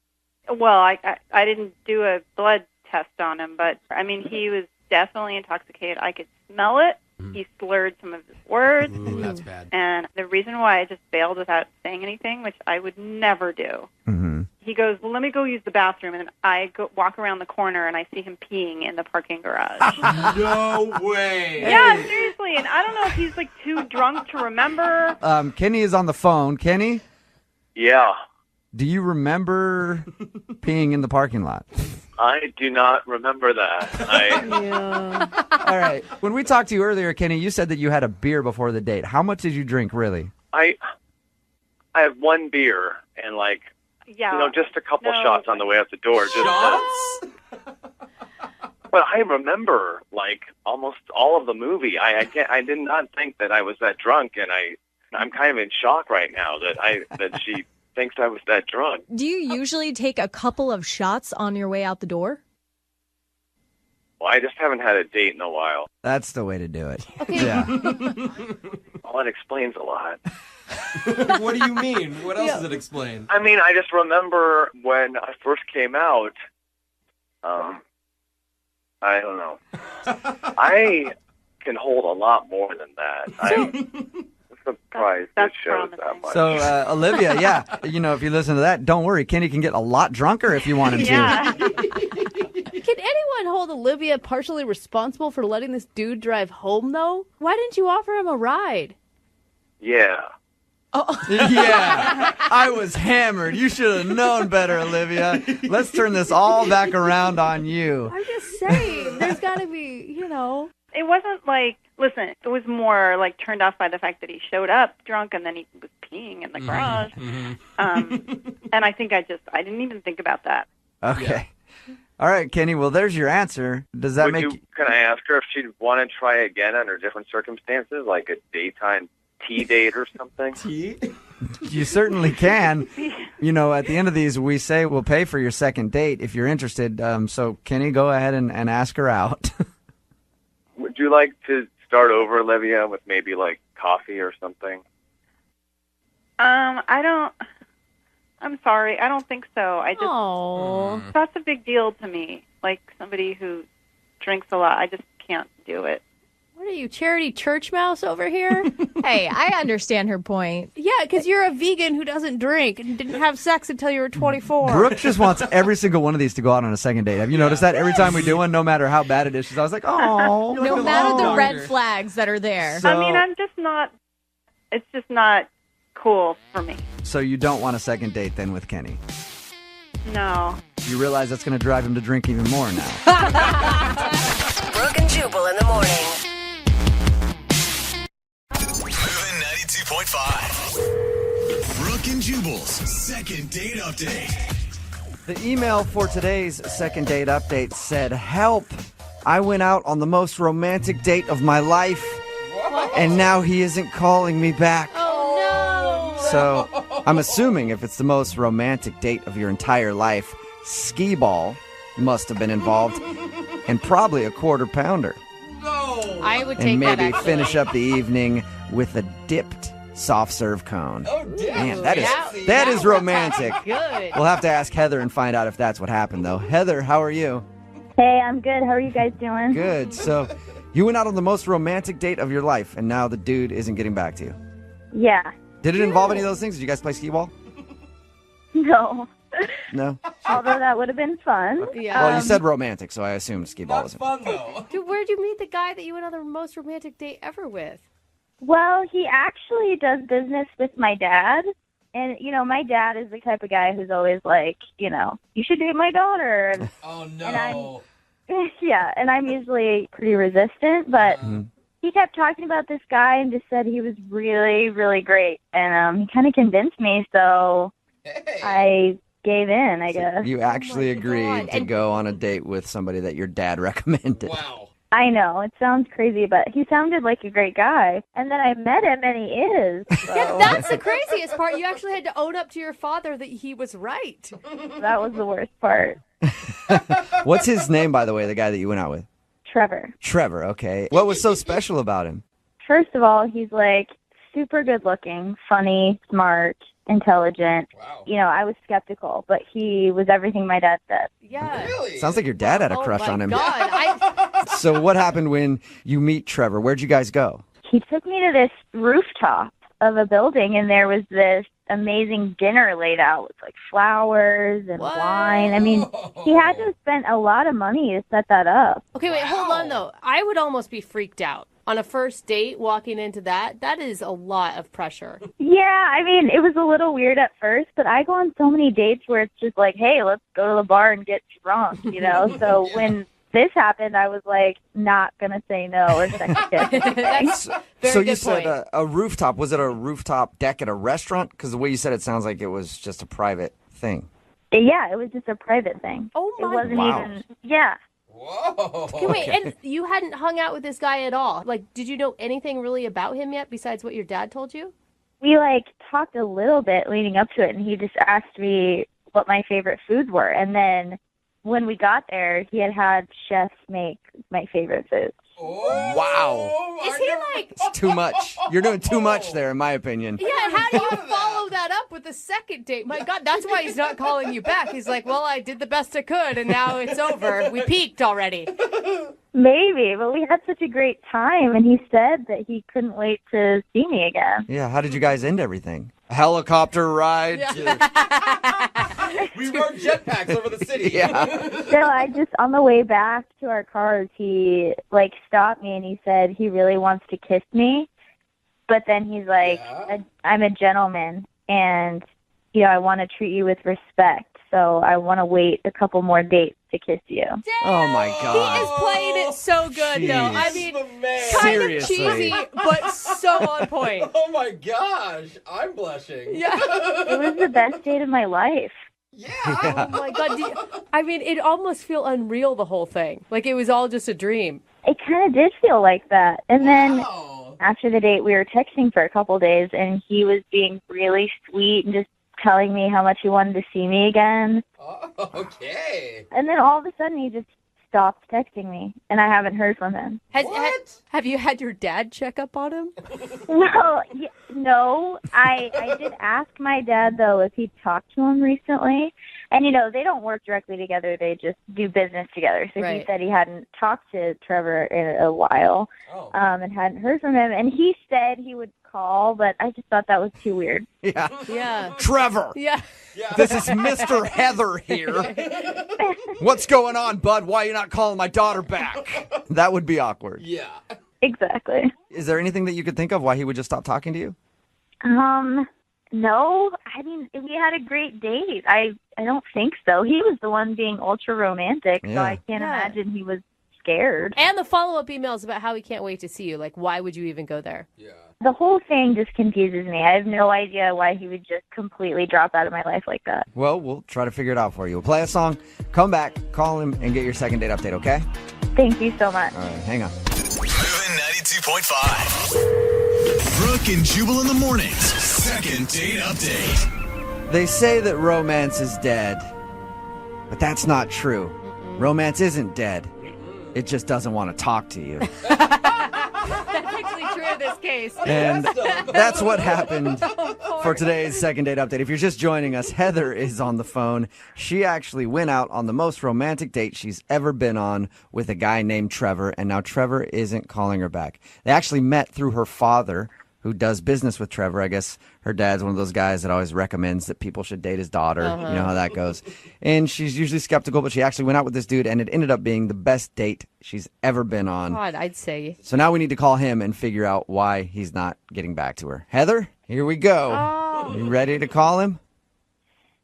Well, I didn't do a blood test on him, but, I mean, he was definitely intoxicated. I could smell it. He slurred some of his words. Ooh, that's bad. And the reason why I just bailed without saying anything, which I would never do, he goes, well, let me go use the bathroom. And I walk around the corner, and I see him peeing in the parking garage. No way. Yeah, seriously. And I don't know if he's, too drunk to remember. Kenny is on the phone. Kenny? Yeah. Do you remember peeing in the parking lot? I do not remember that. All right. When we talked to you earlier, Kenny, you said that you had a beer before the date. How much did you drink, really? I had one beer and yeah, just a couple shots on the way out the door. Just Shots? But I remember like almost all of the movie. I did not think that I was that drunk, and I'm kind of in shock right now that she thinks I was that drunk. Do you usually take a couple of shots on your way out the door? Well, I just haven't had a date in a while. That's the way to do it. Okay. Yeah. Well, that explains a lot. What do you mean? What else does it explain? I mean, I just remember when I first came out, I don't know. I can hold a lot more than that. I'm surprised it shows that much. So, Olivia, yeah, if you listen to that, don't worry. Kenny can get a lot drunker if you want him to. Can anyone hold Olivia partially responsible for letting this dude drive home, though? Why didn't you offer him a ride? Yeah. Oh. Yeah, I was hammered. You should have known better, Olivia. Let's turn this all back around on you. I'm just saying, there's got to be, It wasn't like, listen, it was more like turned off by the fact that he showed up drunk and then he was peeing in the garage. And I think I didn't even think about that. Okay. All right, Kenny. Well, there's your answer. Does that Can I ask her if she'd want to try again under different circumstances, like a daytime tea date or something? Tea? You certainly can. At the end of these, we say we'll pay for your second date if you're interested. So, Kenny, go ahead and ask her out. Would you like to start over, Olivia, with maybe like coffee or something? I'm sorry, I don't think so. That's a big deal to me. Like somebody who drinks a lot, I just can't do it. What are you, charity church mouse over here? Hey, I understand her point. Yeah, because you're a vegan who doesn't drink and didn't have sex until you were 24. Brooke just wants every single one of these to go out on a second date. Have you noticed that? Every time we do one, no matter how bad it is, she's always like, oh. No matter the red flags that are there. So- I mean, it's just not cool for me. So you don't want a second date then with Kenny? No. You realize that's going to drive him to drink even more now. Brooke and Jubal in the morning. Moving 92.5. Brooke and Jubal's second date update. The email for today's second date update said, help, I went out on the most romantic date of my life, and now he isn't calling me back. So I'm assuming if it's the most romantic date of your entire life, skee ball must have been involved, and probably a quarter pounder. I would take And maybe that, actually. finish up the evening with a dipped soft serve cone. Oh, damn. Man, that is romantic. Good. We'll have to ask Heather and find out if that's what happened, though. Heather, how are you? Hey, I'm good. How are you guys doing? Good. So you went out on the most romantic date of your life, and now the dude isn't getting back to you. Yeah. Did it involve any of those things? Did you guys play skee ball? No. No? Although that would have been fun. Yeah. Well, you said romantic, so I assumed skee ball was fun, though. Dude, where'd you meet the guy that you went on the most romantic date ever with? Well, he actually does business with my dad. And, my dad is the type of guy who's always like, you should date my daughter. And, Oh, no. and and I'm usually pretty resistant, but he kept talking about this guy and just said he was really, really great. And he kind of convinced me, so I gave in, I guess. You actually agreed to go on a date with somebody that your dad recommended. Wow. I know, it sounds crazy, but he sounded like a great guy. And then I met him, and he is. So. Yeah, that's the craziest part. You actually had to own up to your father that he was right. That was the worst part. What's his name, by the way, the guy that you went out with? Trevor. Trevor, okay. What was so special about him? First of all, he's like super good looking, funny, smart, intelligent. Wow. I was skeptical, but he was everything my dad said. Yeah. Really? Sounds like your dad had a crush on him. God, So what happened when you meet Trevor? Where'd you guys go? He took me to this rooftop of a building, and there was this amazing dinner laid out with like flowers and wine. I mean, he had to have spent a lot of money to set that up. Okay, wait, hold on, though. I would almost be freaked out. On a first date, walking into that is a lot of pressure. Yeah, I mean, it was a little weird at first, but I go on so many dates where it's just like, hey, let's go to the bar and get drunk, So when this happened, I was like, not going to say no or second guess. So you said a rooftop. Was it a rooftop deck at a restaurant? Because the way you said it sounds like it was just a private thing. Yeah, it was just a private thing. Oh, my It wasn't Wow. even, yeah. Whoa. Okay, wait, and you hadn't hung out with this guy at all. Like, did you know anything really about him yet besides what your dad told you? We talked a little bit leading up to it, and he just asked me what my favorite foods were. And then when we got there, he had chefs make my favorite foods. Wow. Is he It's too much. You're doing too much there, in my opinion. Yeah, how do you follow that up with a second date? My God, that's why he's not calling you back. He's like, well, I did the best I could, and now it's over. We peaked already. Maybe, but we had such a great time, and he said that he couldn't wait to see me again. Yeah, how did you guys end everything? A helicopter ride? We rode jetpacks over the city. Yeah. So on the way back to our cars, he stopped me and he said he really wants to kiss me. But then he's like, I'm a gentleman and, I want to treat you with respect. So I want to wait a couple more dates to kiss you. Oh, my God. He is playing it so good, though. I mean, kind Seriously. of cheesy, but so on point. Oh my gosh, I'm blushing. Yeah. It was the best date of my life. Oh, my God. It almost feel unreal, the whole thing. Like it was all just a dream. It kind of did feel like that. And then after the date, we were texting for a couple days, and he was being really sweet and just telling me how much he wanted to see me again. Oh, okay. And then all of a sudden, he just stopped texting me, and I haven't heard from him. Have you had your dad check up on him? No. I did ask my dad, though, if he'd talked to him recently. And, they don't work directly together. They just do business together. So Right. he said he hadn't talked to Trevor in a while and hadn't heard from him. And he said he would call, but I just thought that was too weird. Yeah. Trevor. Yeah. This is Mr. Heather here. What's going on, bud? Why are you not calling my daughter back? That would be awkward. Yeah. Exactly. Is there anything that you could think of why he would just stop talking to you? No. I mean, we had a great date. I don't think so. He was the one being ultra romantic, so I can't imagine he was scared. And the follow-up emails about how he can't wait to see you. Like, why would you even go there? Yeah. The whole thing just confuses me. I have no idea why he would just completely drop out of my life like that. Well, we'll try to figure it out for you. We'll play a song, come back, call him, and get your second date update, okay? Thank you so much. All right, hang on. Moving 92.5. Brooke and Jubal in the mornings. Second date update. They say that romance is dead, but that's not true. Romance isn't dead. It just doesn't want to talk to you. That's actually true in this case. And that's what happened for today's second date update. If you're just joining us, Heather is on the phone. She actually went out on the most romantic date she's ever been on with a guy named Trevor, and now Trevor isn't calling her back. They actually met through her father, who does business with Trevor. I guess her dad's one of those guys that always recommends that people should date his daughter. You know how that goes. And she's usually skeptical, but she actually went out with this dude, and it ended up being the best date she's ever been on. God, I'd say. So now we need to call him and figure out why he's not getting back to her. Heather, here we go. You ready to call him?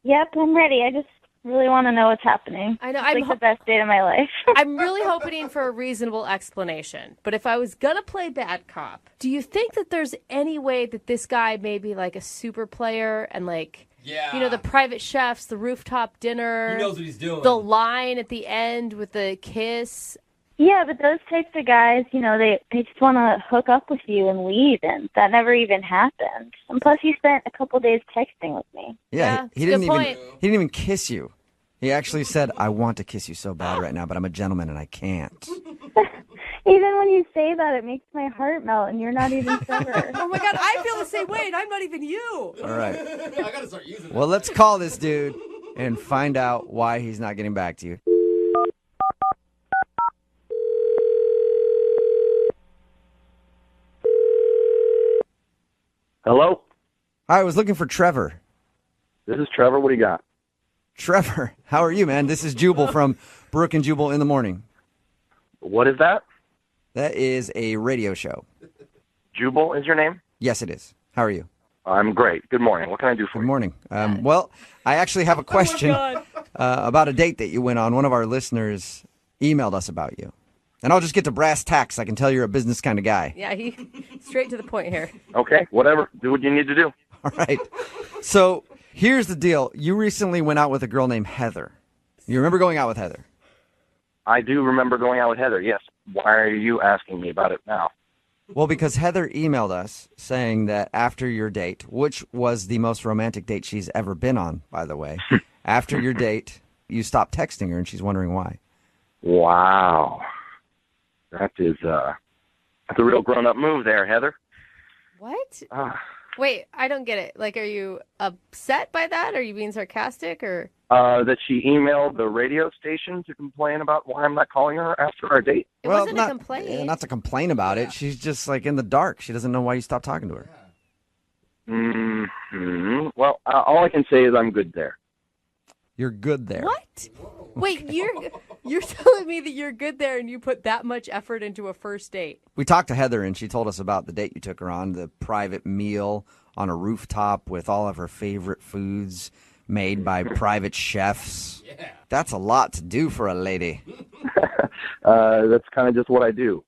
Yep, I'm ready. I just really want to know what's happening. I know. It's like the best date of my life. I'm really hoping for a reasonable explanation. But if I was going to play bad cop, do you think that there's any way that this guy may be like a super player and the private chefs, the rooftop dinner. He knows what he's doing. The line at the end with the kiss. Yeah, but those types of guys, they just want to hook up with you and leave, and that never even happened. And plus, he spent a couple days texting with me. Yeah, he didn't even kiss you. He actually said, "I want to kiss you so bad right now, but I'm a gentleman and I can't." Even when you say that, it makes my heart melt, and you're not even Trevor. Oh my God, I feel the same way, and I'm not even you. All right. I gotta start using that. Well, let's call this dude and find out why he's not getting back to you. Hello? Hi, I was looking for Trevor. This is Trevor. What do you got? Trevor, how are you, man? This is Jubal from Brooke and Jubal in the morning. What is that? That is a radio show. Jubal is your name? Yes, it is. How are you? I'm great. Good morning. What can I do for you? Good morning. Well, I actually have a question about a date that you went on. One of our listeners emailed us about you. And I'll just get to brass tacks. I can tell you're a business kind of guy. Yeah, he straight to the point here. Okay, whatever. Do what you need to do. All right. So here's the deal. You recently went out with a girl named Heather. You remember going out with Heather? I do remember going out with Heather, yes. Why are you asking me about it now? Well, because Heather emailed us saying that after your date, which was the most romantic date she's ever been on, by the way, after your date, you stopped texting her, and she's wondering why. Wow. That's a real grown-up move there, Heather. What? Wait, I don't get it. Like, are you upset by that? Are you being sarcastic, or? That she emailed the radio station to complain about why I'm not calling her after our date. It wasn't a complaint. Yeah, not to complain about it. She's just like in the dark. She doesn't know why you stopped talking to her. Mm-hmm. Well, all I can say is I'm good there. You're good there. What? Wait, you're telling me that you're good there and you put that much effort into a first date? We talked to Heather, and she told us about the date you took her on, the private meal on a rooftop with all of her favorite foods made by private chefs. Yeah. That's a lot to do for a lady. That's kind of just what I do.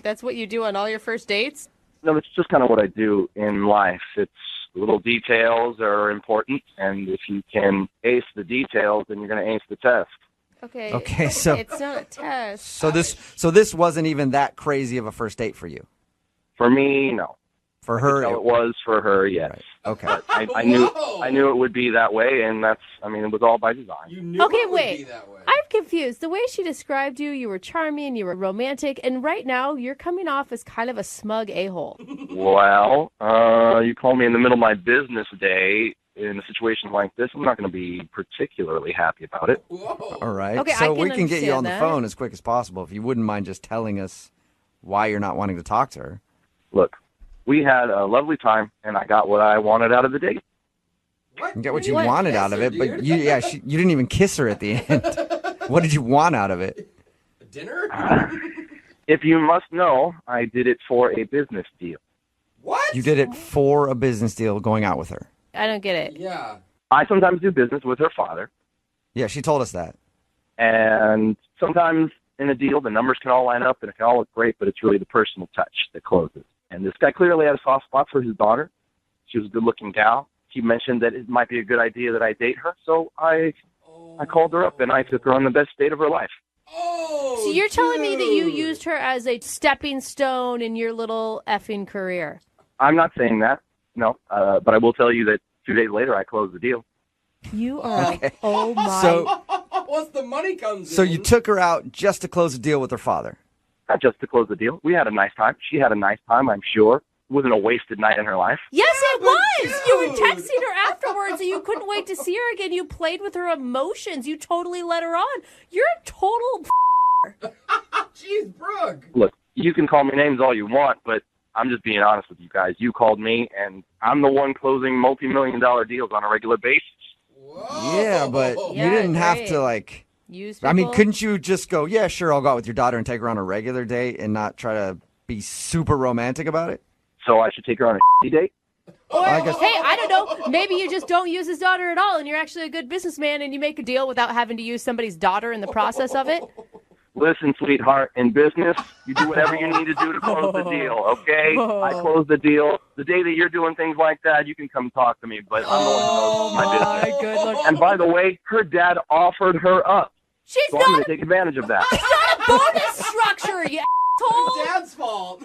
That's what you do on all your first dates? No, it's just kind of what I do in life. It's little details are important, and if you can ace the details, then you're going to ace the test. Okay, so it's not a test. So this wasn't even that crazy of a first date for you. For me, no. For her, it was. For her, yes. Right. Okay. But I knew it would be that way, and it was all by design. You knew it would be that way. I'm confused. The way she described you were charming, you were romantic, and right now you're coming off as kind of a smug a-hole. Well, you call me in the middle of my business day in a situation like this. I'm not going to be particularly happy about it. Whoa. All right. Okay, so I can we can get you on understand the that. phone as quick as possible if you wouldn't mind just telling us why you're not wanting to talk to her. Look, we had a lovely time, and I got what I wanted out of the date. What? You get what you wanted out of it, but you didn't even kiss her at the end. What did you want out of it? Dinner? If you must know, I did it for a business deal. What? You did it for a business deal going out with her. I don't get it. Yeah. I sometimes do business with her father, Yeah, she told us that. and sometimes in a deal, the numbers can all line up and it can all look great, but it's really the personal touch that closes. And this guy clearly had a soft spot for his daughter. She was a good-looking gal. He mentioned that it might be a good idea that I date her, so I called her up and I took her on the best date of her life. Oh, So you're telling me that you used her as a stepping stone in your little effing career? I'm not saying that, no, but I will tell you that 2 days later I closed the deal. You are, oh my. So, Once the money comes in. so you took her out just to close a deal with her father. Not just to close the deal. We had a nice time. She had a nice time, I'm sure. It wasn't a wasted night in her life. Yes, it was. You were texting her afterwards and you couldn't wait to see her again. You played with her emotions. You totally let her on. You're a total Jeez, Brooke. Look, you can call me names all you want, but I'm just being honest with you guys. You called me, and I'm the one closing multi-million-dollar deals on a regular basis. Whoa. Yeah, but Yeah, you didn't have great. to, like... Use I mean, people. couldn't you just go, yeah, sure, I'll go out with your daughter and take her on a regular date and not try to be super romantic about it? So I should take her on a date? Or, I guess- hey, I don't know. Maybe you just don't use his daughter at all and you're actually a good businessman and you make a deal without having to use somebody's daughter in the process of it. Listen, sweetheart, in business, you do whatever you need to do to close the deal, okay? I close the deal. The day that you're doing things like that, you can come talk to me, but I'm the one who knows my business. Good Lord. And by the way, her dad offered her up. She's So I'm going not, to take advantage of that. it's not a bonus structure, you asshole. Dad's fault.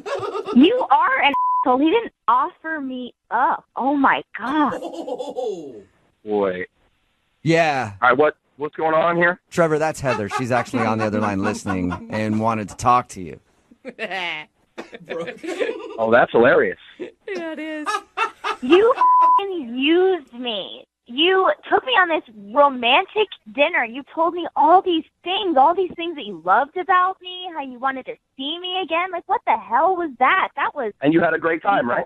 You are an asshole. He didn't offer me up. Oh, my God. Oh. Boy. Yeah. All right, what's going on here? Trevor, that's Heather. She's actually on the other line listening and wanted to talk to you. Brooke. Oh, that's hilarious. Yeah, it is. You f***ing used me. You took me on this romantic dinner. You told me all these things that you loved about me, how you wanted to see me again. Like, what the hell was that? That was... And you had a great time, right?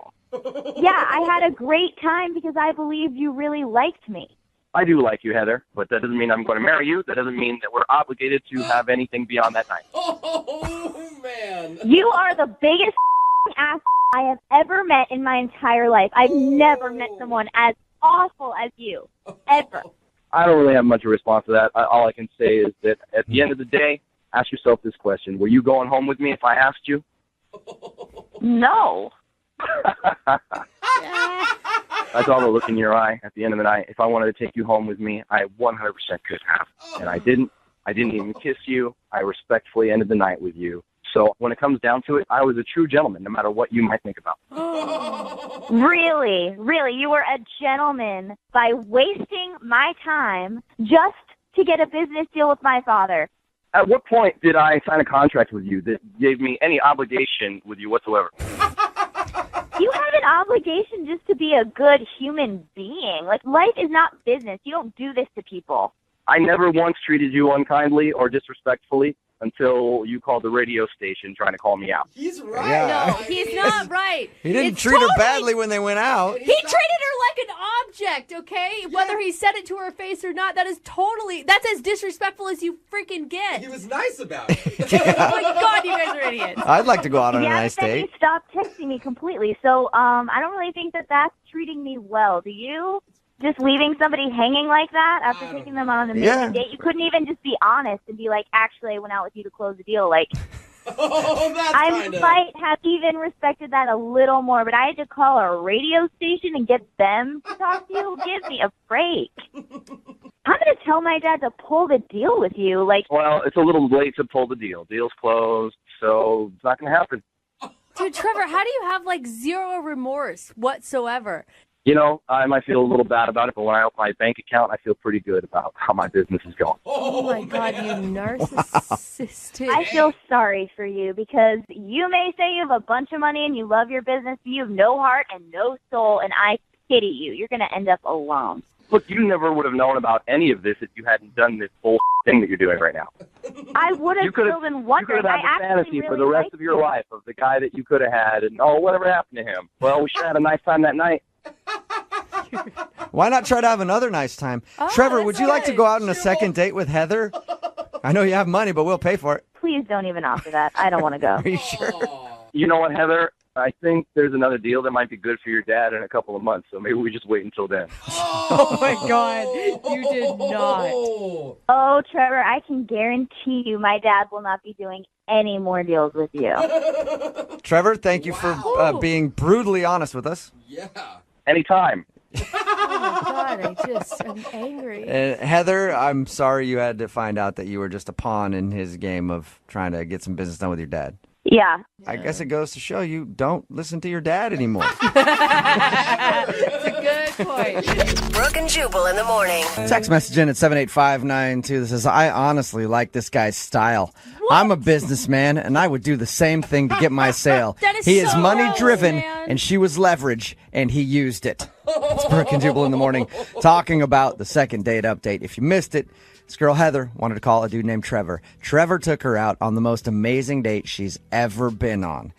Yeah, I had a great time because I believed you really liked me. I do like you, Heather, but that doesn't mean I'm going to marry you. That doesn't mean that we're obligated to have anything beyond that night. Oh, man. You are the biggest ass I have ever met in my entire life. I've never met someone as awful as you, ever. I don't really have much of a response to that. All I can say is that at the end of the day, ask yourself this question. Were you going home with me if I asked you? No. I saw the look in your eye at the end of the night. If I wanted to take you home with me, I 100% could have. And I didn't, I didn't even kiss you. I respectfully ended the night with you. So when it comes down to it, I was a true gentleman, no matter what you might think about me. Really? Really? You were a gentleman by wasting my time just to get a business deal with my father. At what point did I sign a contract with you that gave me any obligation with you whatsoever? You have an obligation just to be a good human being. Like, life is not business. You don't do this to people. I never once treated you unkindly or disrespectfully until you called the radio station trying to call me out. He's right. Yeah. No, he's not right. He didn't It's treat her totally- badly when they went out. He treated her like an object, okay? Whether he said it to her face or not, that's as disrespectful as you freaking get. He was nice about it. Oh my God, you guys are idiots. I'd like to go out on a Yeah, nice but then date. you stopped texting me completely. So I don't really think that that's treating me well. Do you? Just leaving somebody hanging like that after taking them on an amazing Yeah. date? You couldn't even just be honest and be like, actually, I went out with you to close the deal. Like, Oh, that's I kind of... might have even respected that a little more, but I had to call a radio station and get them to talk to you? Give me a break. I'm going to tell my dad to pull the deal with you. Like, Well, it's a little late to pull the deal. Deal's closed, so it's not going to happen. Dude, Trevor, how do you have like zero remorse whatsoever? You know, I might feel a little bad about it, but when I open my bank account, I feel pretty good about how my business is going. Oh my God, you narcissistic. I feel sorry for you because you may say you have a bunch of money and you love your business, but you have no heart and no soul, and I pity you. You're going to end up alone. Look, you never would have known about any of this if you hadn't done this bull thing that you're doing right now. I would have You could have still been you wondering. could have I had the actually fantasy really for the rest like of your you. life of the guy that you could have had, and whatever happened to him. Well, we sure had a nice time that night. Why not try to have another nice time? Trevor, would you like to go out on a second date with Heather? I know you have money, but we'll pay for it. Please don't even offer that. I don't want to go. Are you sure? You know what, Heather? I think there's another deal that might be good for your dad in a couple of months, so maybe we just wait until then. Oh my God, you did not. Oh, Trevor, I can guarantee you my dad will not be doing any more deals with you. Trevor, thank you for being brutally honest with us. Yeah. Anytime. Oh my God, I'm angry. Heather, I'm sorry you had to find out that you were just a pawn in his game of trying to get some business done with your dad. Yeah. I guess it goes to show you don't listen to your dad anymore. That's a good point. Brooke and Jubal in the morning. Text message in at 78592 that says, I honestly like this guy's style. I'm a businessman, and I would do the same thing to get my sale. That is he is so money-driven, gross, man. and she was leverage, and he used it. It's Brooke and Jubal in the morning, talking about the second date update. If you missed it, this girl, Heather, wanted to call a dude named Trevor. Trevor took her out on the most amazing date she's ever been on.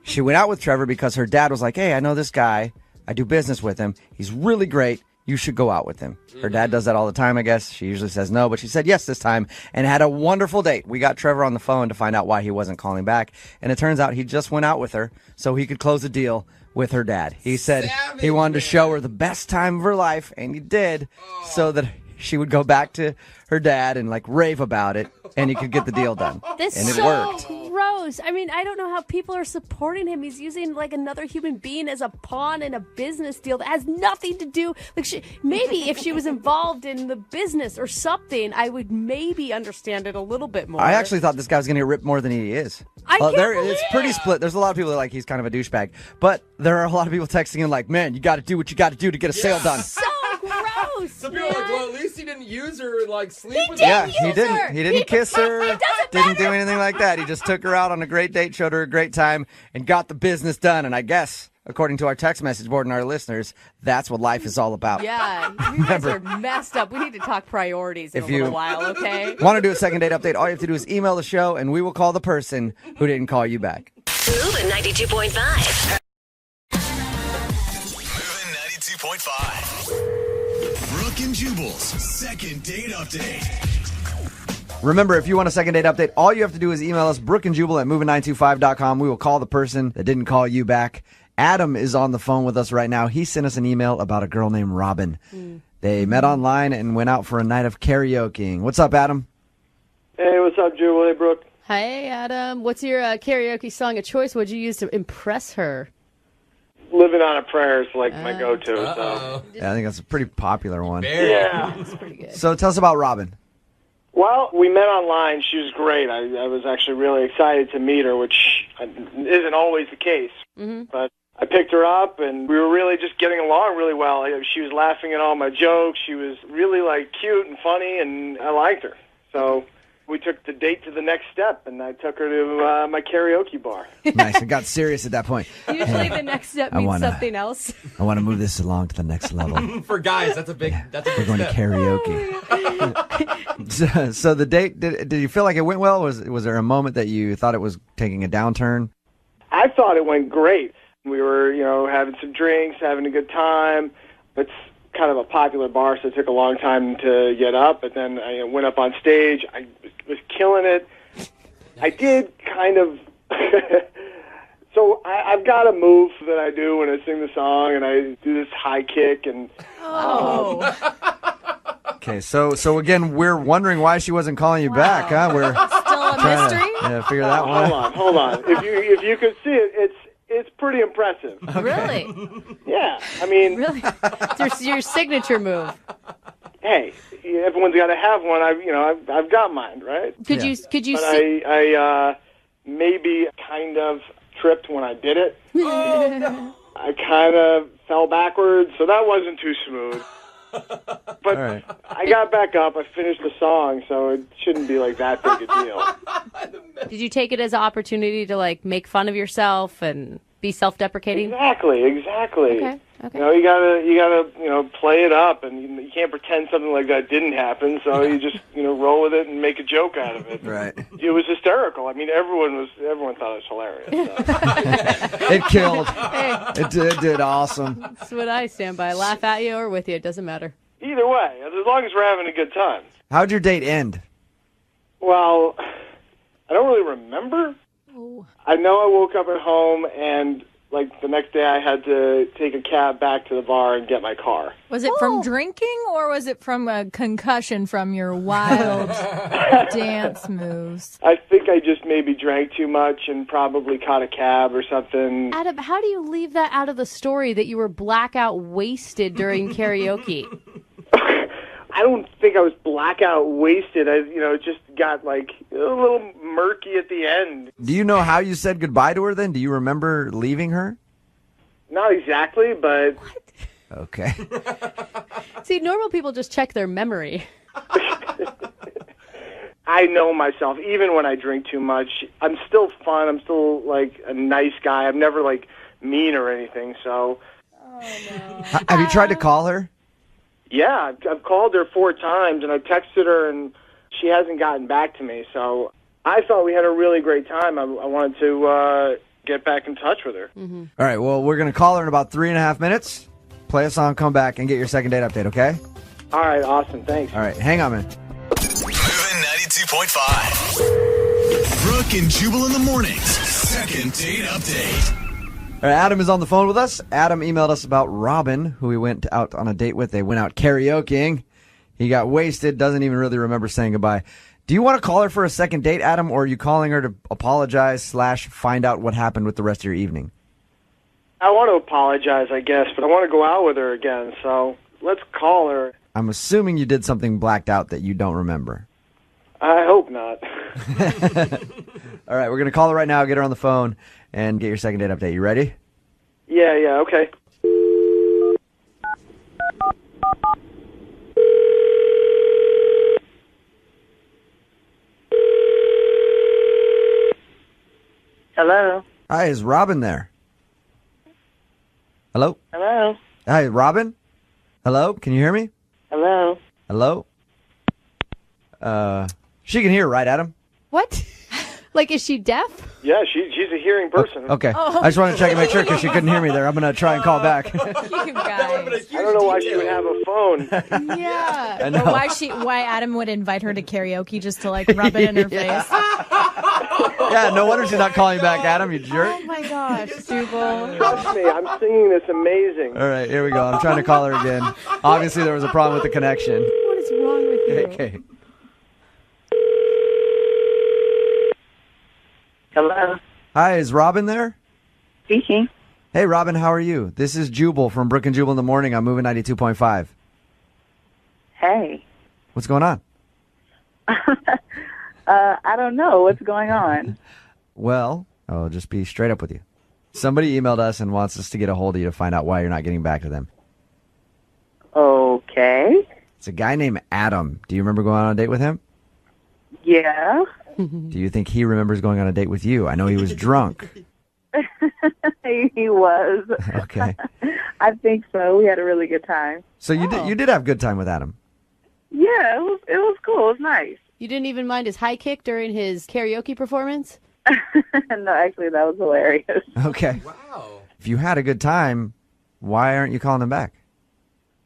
She went out with Trevor because her dad was like, hey, I know this guy. I do business with him. He's really great. You should go out with him. Her dad does that all the time, I guess. She usually says no, but she said yes this time and had a wonderful date. We got Trevor on the phone to find out why he wasn't calling back. And it turns out he just went out with her so he could close a deal with her dad. He said he wanted to show her the best time of her life, and he did, so that she would go back to her dad and like rave about it, and he could get the deal done. This and it so worked. gross. I mean, I don't know how people are supporting him. He's using like another human being as a pawn in a business deal that has nothing to do. Like, maybe if she was involved in the business or something, I would maybe understand it a little bit more. I actually thought this guy was going to get ripped more than he is. It's pretty split. There's a lot of people that are like he's kind of a douchebag, but there are a lot of people texting in like, man, you got to do what you got to do to get a sale done. So gross. Some people are like, well, at least he didn't use her and like sleep with Yeah, her. he didn't. He didn't kiss her. Didn't do anything like that. He just took her out on a great date, showed her a great time, and got the business done. And I guess, according to our text message board and our listeners, that's what life is all about. Yeah, you guys are messed up. We need to talk priorities in If a little you while, okay? Want to do a second date update? All you have to do is email the show, and we will call the person who didn't call you back. Move at 92.5. Moving 92.5. Brooke and Jubal's second date update. Remember, if you want a second date update, all you have to do is email us, brookandjubal at moving925.com. We will call the person that didn't call you back. Adam is on the phone with us right now. He sent us an email about a girl named Robin. They met online and went out for a night of karaokeing. What's up, Adam? Hey, what's up, Jubal? Hey, Brooke. Hey, Adam. What's your karaoke song of choice? What'd you use to impress her? Living on a Prayer is like my go-to. So. Yeah, I think that's a pretty popular one. Yeah. That's pretty good. So tell us about Robin. Well, we met online. She was great. I was actually really excited to meet her, which isn't always the case. But I picked her up, and we were really just getting along really well. She was laughing at all my jokes. She was really, cute and funny, and I liked her. So we took the date to the next step, and I took her to my karaoke bar. Nice. It got serious at that point. Usually the next step means something else. I want to move this along to the next level. For guys, that's a big We're going step. to karaoke. So the date, did you feel like it went well? Was there a moment that you thought it was taking a downturn? I thought it went great. We were, having some drinks, having a good time. It's kind of a popular bar, so it took a long time to get up. But then I went up on stage. I was killing it. I did kind of... So I've got a move that I do when I sing the song, and I do this high kick. And Okay, so again, we're wondering why she wasn't calling you back, huh? We're Still a mystery? figure that one out. Hold on. If you could see it, it's pretty impressive. Really? Yeah, I mean... Really? It's your signature move. Hey, everyone's got to have one. I've got mine, right? Could you But see? I maybe kind of tripped when I did it. I kind of fell backwards, so that wasn't too smooth. But right. I got back up. I finished the song, so it shouldn't be that big a deal. Did you take it as an opportunity to make fun of yourself and be self-deprecating? Exactly. Okay. You gotta play it up, and you can't pretend something like that didn't happen. So you just roll with it and make a joke out of it. Right. It was hysterical. I mean, everyone thought it was hilarious. So. It killed. It did awesome. That's what I stand by. Laugh at you or with you, it doesn't matter. Either way, as long as we're having a good time. How'd your date end? Well, I don't really remember. Oh. I know I woke up at home and the next day I had to take a cab back to the bar and get my car. Was it from drinking or was it from a concussion from your wild dance moves? I think I just maybe drank too much and probably caught a cab or something. Adam, how do you leave that out of the story that you were blackout wasted during karaoke? I don't think I was blackout wasted. It just got a little murky at the end. Do you know how you said goodbye to her then? Do you remember leaving her? Not exactly, but... Okay. See, normal people just check their memory. I know myself. Even when I drink too much, I'm still fun. I'm still, a nice guy. I'm never, mean or anything, so... Oh, no. Have you tried to call her? Yeah, I've called her 4 times, and I texted her, and she hasn't gotten back to me. So I thought we had a really great time. I wanted to get back in touch with her. Mm-hmm. All right, well, we're going to call her in about 3.5 minutes. Play a song, come back, and get your second date update, okay? All right, awesome. Thanks. All right, hang on, man. Moving 92.5. Brooke and Jubal in the mornings. Second date update. All right, Adam is on the phone with us. Adam emailed us about Robin, who he went out on a date with. They went out karaokeing. He got wasted, doesn't even really remember saying goodbye. Do you want to call her for a second date, Adam, or are you calling her to apologize / find out what happened with the rest of your evening? I want to apologize, I guess, but I want to go out with her again, so let's call her. I'm assuming you did something blacked out that you don't remember. I hope not. All right, we're going to call her right now, get her on the phone, and get your second date update. You ready? Yeah, okay. Hello? Hi, is Robin there? Hello? Hello? Hi, Robin? Hello? Can you hear me? Hello? Hello? She can hear, right, Adam? What? Is she deaf? Yeah, she's a hearing person. Okay. I just wanted to check and make sure because she couldn't hear me there. I'm going to try and call back. You guys. I don't know why she would have a phone. Yeah. I know. Or why Adam would invite her to karaoke just to rub it in her face. Yeah, no wonder she's not calling back, Adam, you jerk. Oh my gosh, Jubal. Trust me, I'm singing this amazing. All right, here we go. I'm trying to call her again. Obviously, there was a problem with the connection. What is wrong with you? Okay. Hello? Hi, is Robin there? Speaking. Hey, Robin, how are you? This is Jubal from Brooke and Jubal in the morning. I'm moving 92.5. Hey. What's going on? I don't know what's going on. Well, I'll just be straight up with you. Somebody emailed us and wants us to get a hold of you to find out why you're not getting back to them. Okay. It's a guy named Adam. Do you remember going on a date with him? Yeah. Do you think he remembers going on a date with you? I know he was drunk. He was. Okay. I think so. We had a really good time. So you did have a good time with Adam. Yeah, it was cool. It was nice. You didn't even mind his high kick during his karaoke performance? No, actually, that was hilarious. Okay. Wow. If you had a good time, why aren't you calling him back?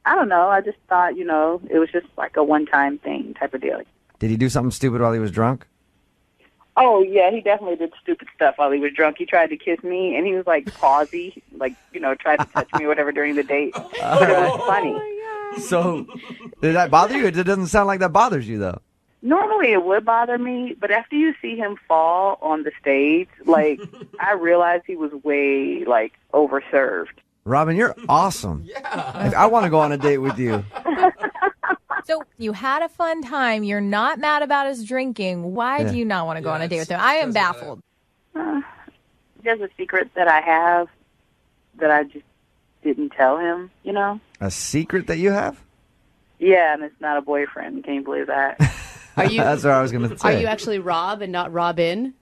I don't know. I just thought, it was just like a one-time thing type of deal. Did he do something stupid while he was drunk? Oh, yeah, he definitely did stupid stuff while he was drunk. He tried to kiss me, and he was, like, pausy, like, tried to touch me or whatever during the date. But it was funny. So, did that bother you? It doesn't sound like that bothers you, though. Normally it would bother me, but after you see him fall on the stage, like, I realized he was way, like, overserved. Robin, you're awesome. Yeah. I want to go on a date with you. So you had a fun time. You're not mad about his drinking. Why do you not want to go on a date with him? I am baffled. There's a secret that I have that I just didn't tell him, A secret that you have? Yeah, and it's not a boyfriend. Can you believe that? Are you? That's what I was going to say. Are you actually Rob and not Robin?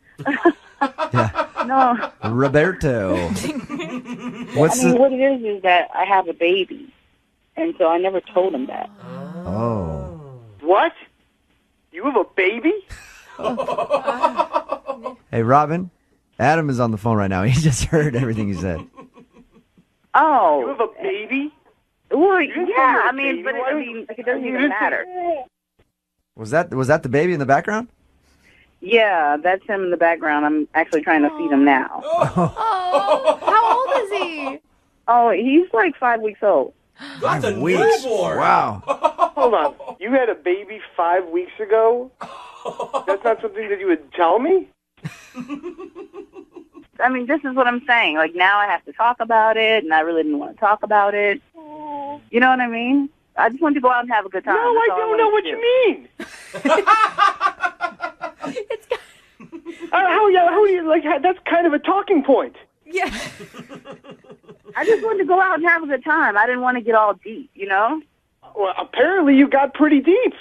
No. Roberto. What it is that I have a baby, and so I never told him that. Oh. What? You have a baby? Hey, Robin, Adam is on the phone right now. He just heard everything you said. Oh. You have a baby? Well, You didn't say yeah, you I mean, but it doesn't even matter. Was that the baby in the background? Yeah, that's him in the background. I'm actually trying to feed him now. Oh, how old is he? Oh, he's like 5 weeks old. That's a 5 weeks. newborn. Wow. Hold on. You had a baby 5 weeks ago? That's not something that you would tell me? I mean, this is what I'm saying. Like, now I have to talk about it, and I really didn't want to talk about it. You know what I mean? I just wanted to go out and have a good time. No, I don't know what you mean. How do you, like, that's kind of a talking point. Yeah. I just wanted to go out and have a good time. I didn't want to get all deep, Well, apparently you got pretty deep.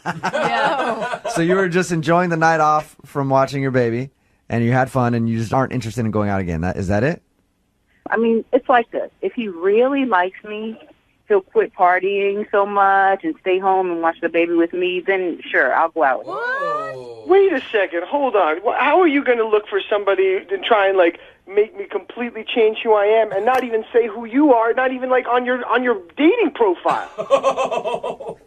Yeah. So you were just enjoying the night off from watching your baby, and you had fun, and you just aren't interested in going out again. Is that it? I mean, it's like this. If he really likes me, he'll quit partying so much and stay home and watch the baby with me, then sure, I'll go out with him. Wait a second. Hold on. How are you going to look for somebody to try and, like, make me completely change who I am and not even say who you are, not even, like, on your dating profile?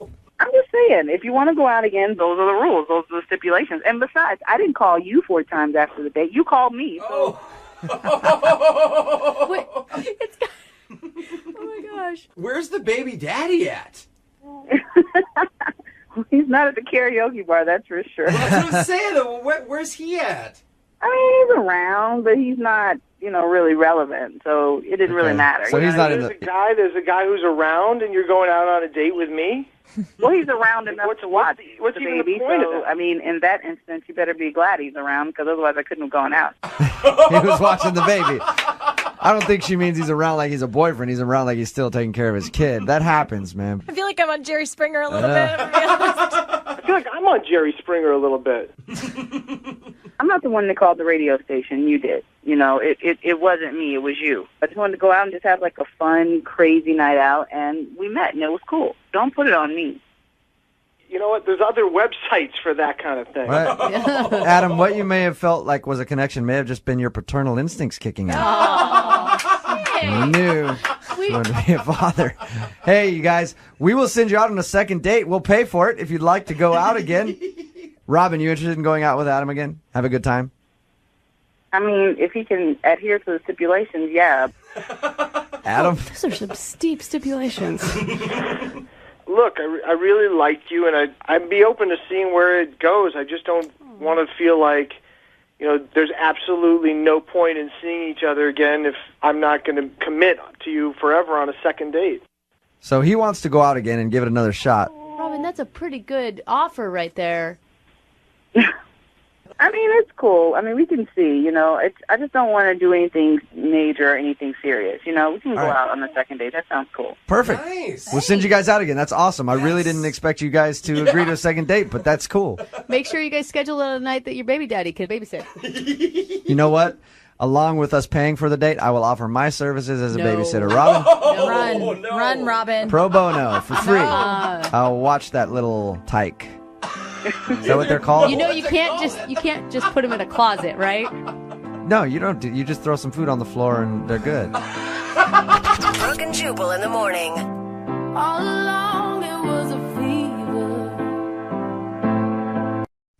I'm just saying, if you want to go out again, those are the rules. Those are the stipulations. And besides, I didn't call you 4 times after the date. You called me. So. Wait, it's... Oh, my gosh. Where's the baby daddy at? He's not at the karaoke bar, that's for sure. Well, that's what I'm saying. Where's he at? I mean, he's around, but he's not, really relevant. So it didn't really matter. So he's not in the... There's a guy who's around, and you're going out on a date with me? Well, he's around enough to watch what's the even baby. the point So, of that? I mean, in that instance, you better be glad he's around, because otherwise I couldn't have gone out. He was watching the baby. I don't think she means he's around like he's a boyfriend. He's around like he's still taking care of his kid. That happens, man. I feel like I'm on Jerry Springer a little bit. I feel like I'm on Jerry Springer a little bit. I'm not the one that called the radio station. You did. It wasn't me. It was you. I just wanted to go out and just have like a fun, crazy night out, and we met, and it was cool. Don't put it on me. You know what? There's other websites for that kind of thing. Right. Adam, what you may have felt like was a connection may have just been your paternal instincts kicking in. You knew you wanted to be a father. Hey, you guys, we will send you out on a second date. We'll pay for it if you'd like to go out again. Robin, you interested in going out with Adam again? Have a good time? I mean, if he can adhere to the stipulations, yeah. Adam? Those are some steep stipulations. Look, I really like you, and I'd be open to seeing where it goes. I just don't want to feel like, there's absolutely no point in seeing each other again if I'm not going to commit to you forever on a second date. So he wants to go out again and give it another shot. Robin, that's a pretty good offer right there. I mean, it's cool. I mean, we can see, you know. I just don't want to do anything major or anything serious, you know. We can go out on the second date. That sounds cool. Perfect. Nice. We'll send you guys out again. That's awesome. I really didn't expect you guys to agree to a second date, but that's cool. Make sure you guys schedule it on a night that your baby daddy can babysit. You know what? Along with us paying for the date, I will offer my services as a babysitter. Robin? Run, Robin. Pro bono, for free. I'll watch that little tyke. Is that what they're called? You know, you can't just put them in a closet, right? No, you don't. You just throw some food on the floor and they're good. Brooke and Jubal in the morning. All along it was a fever.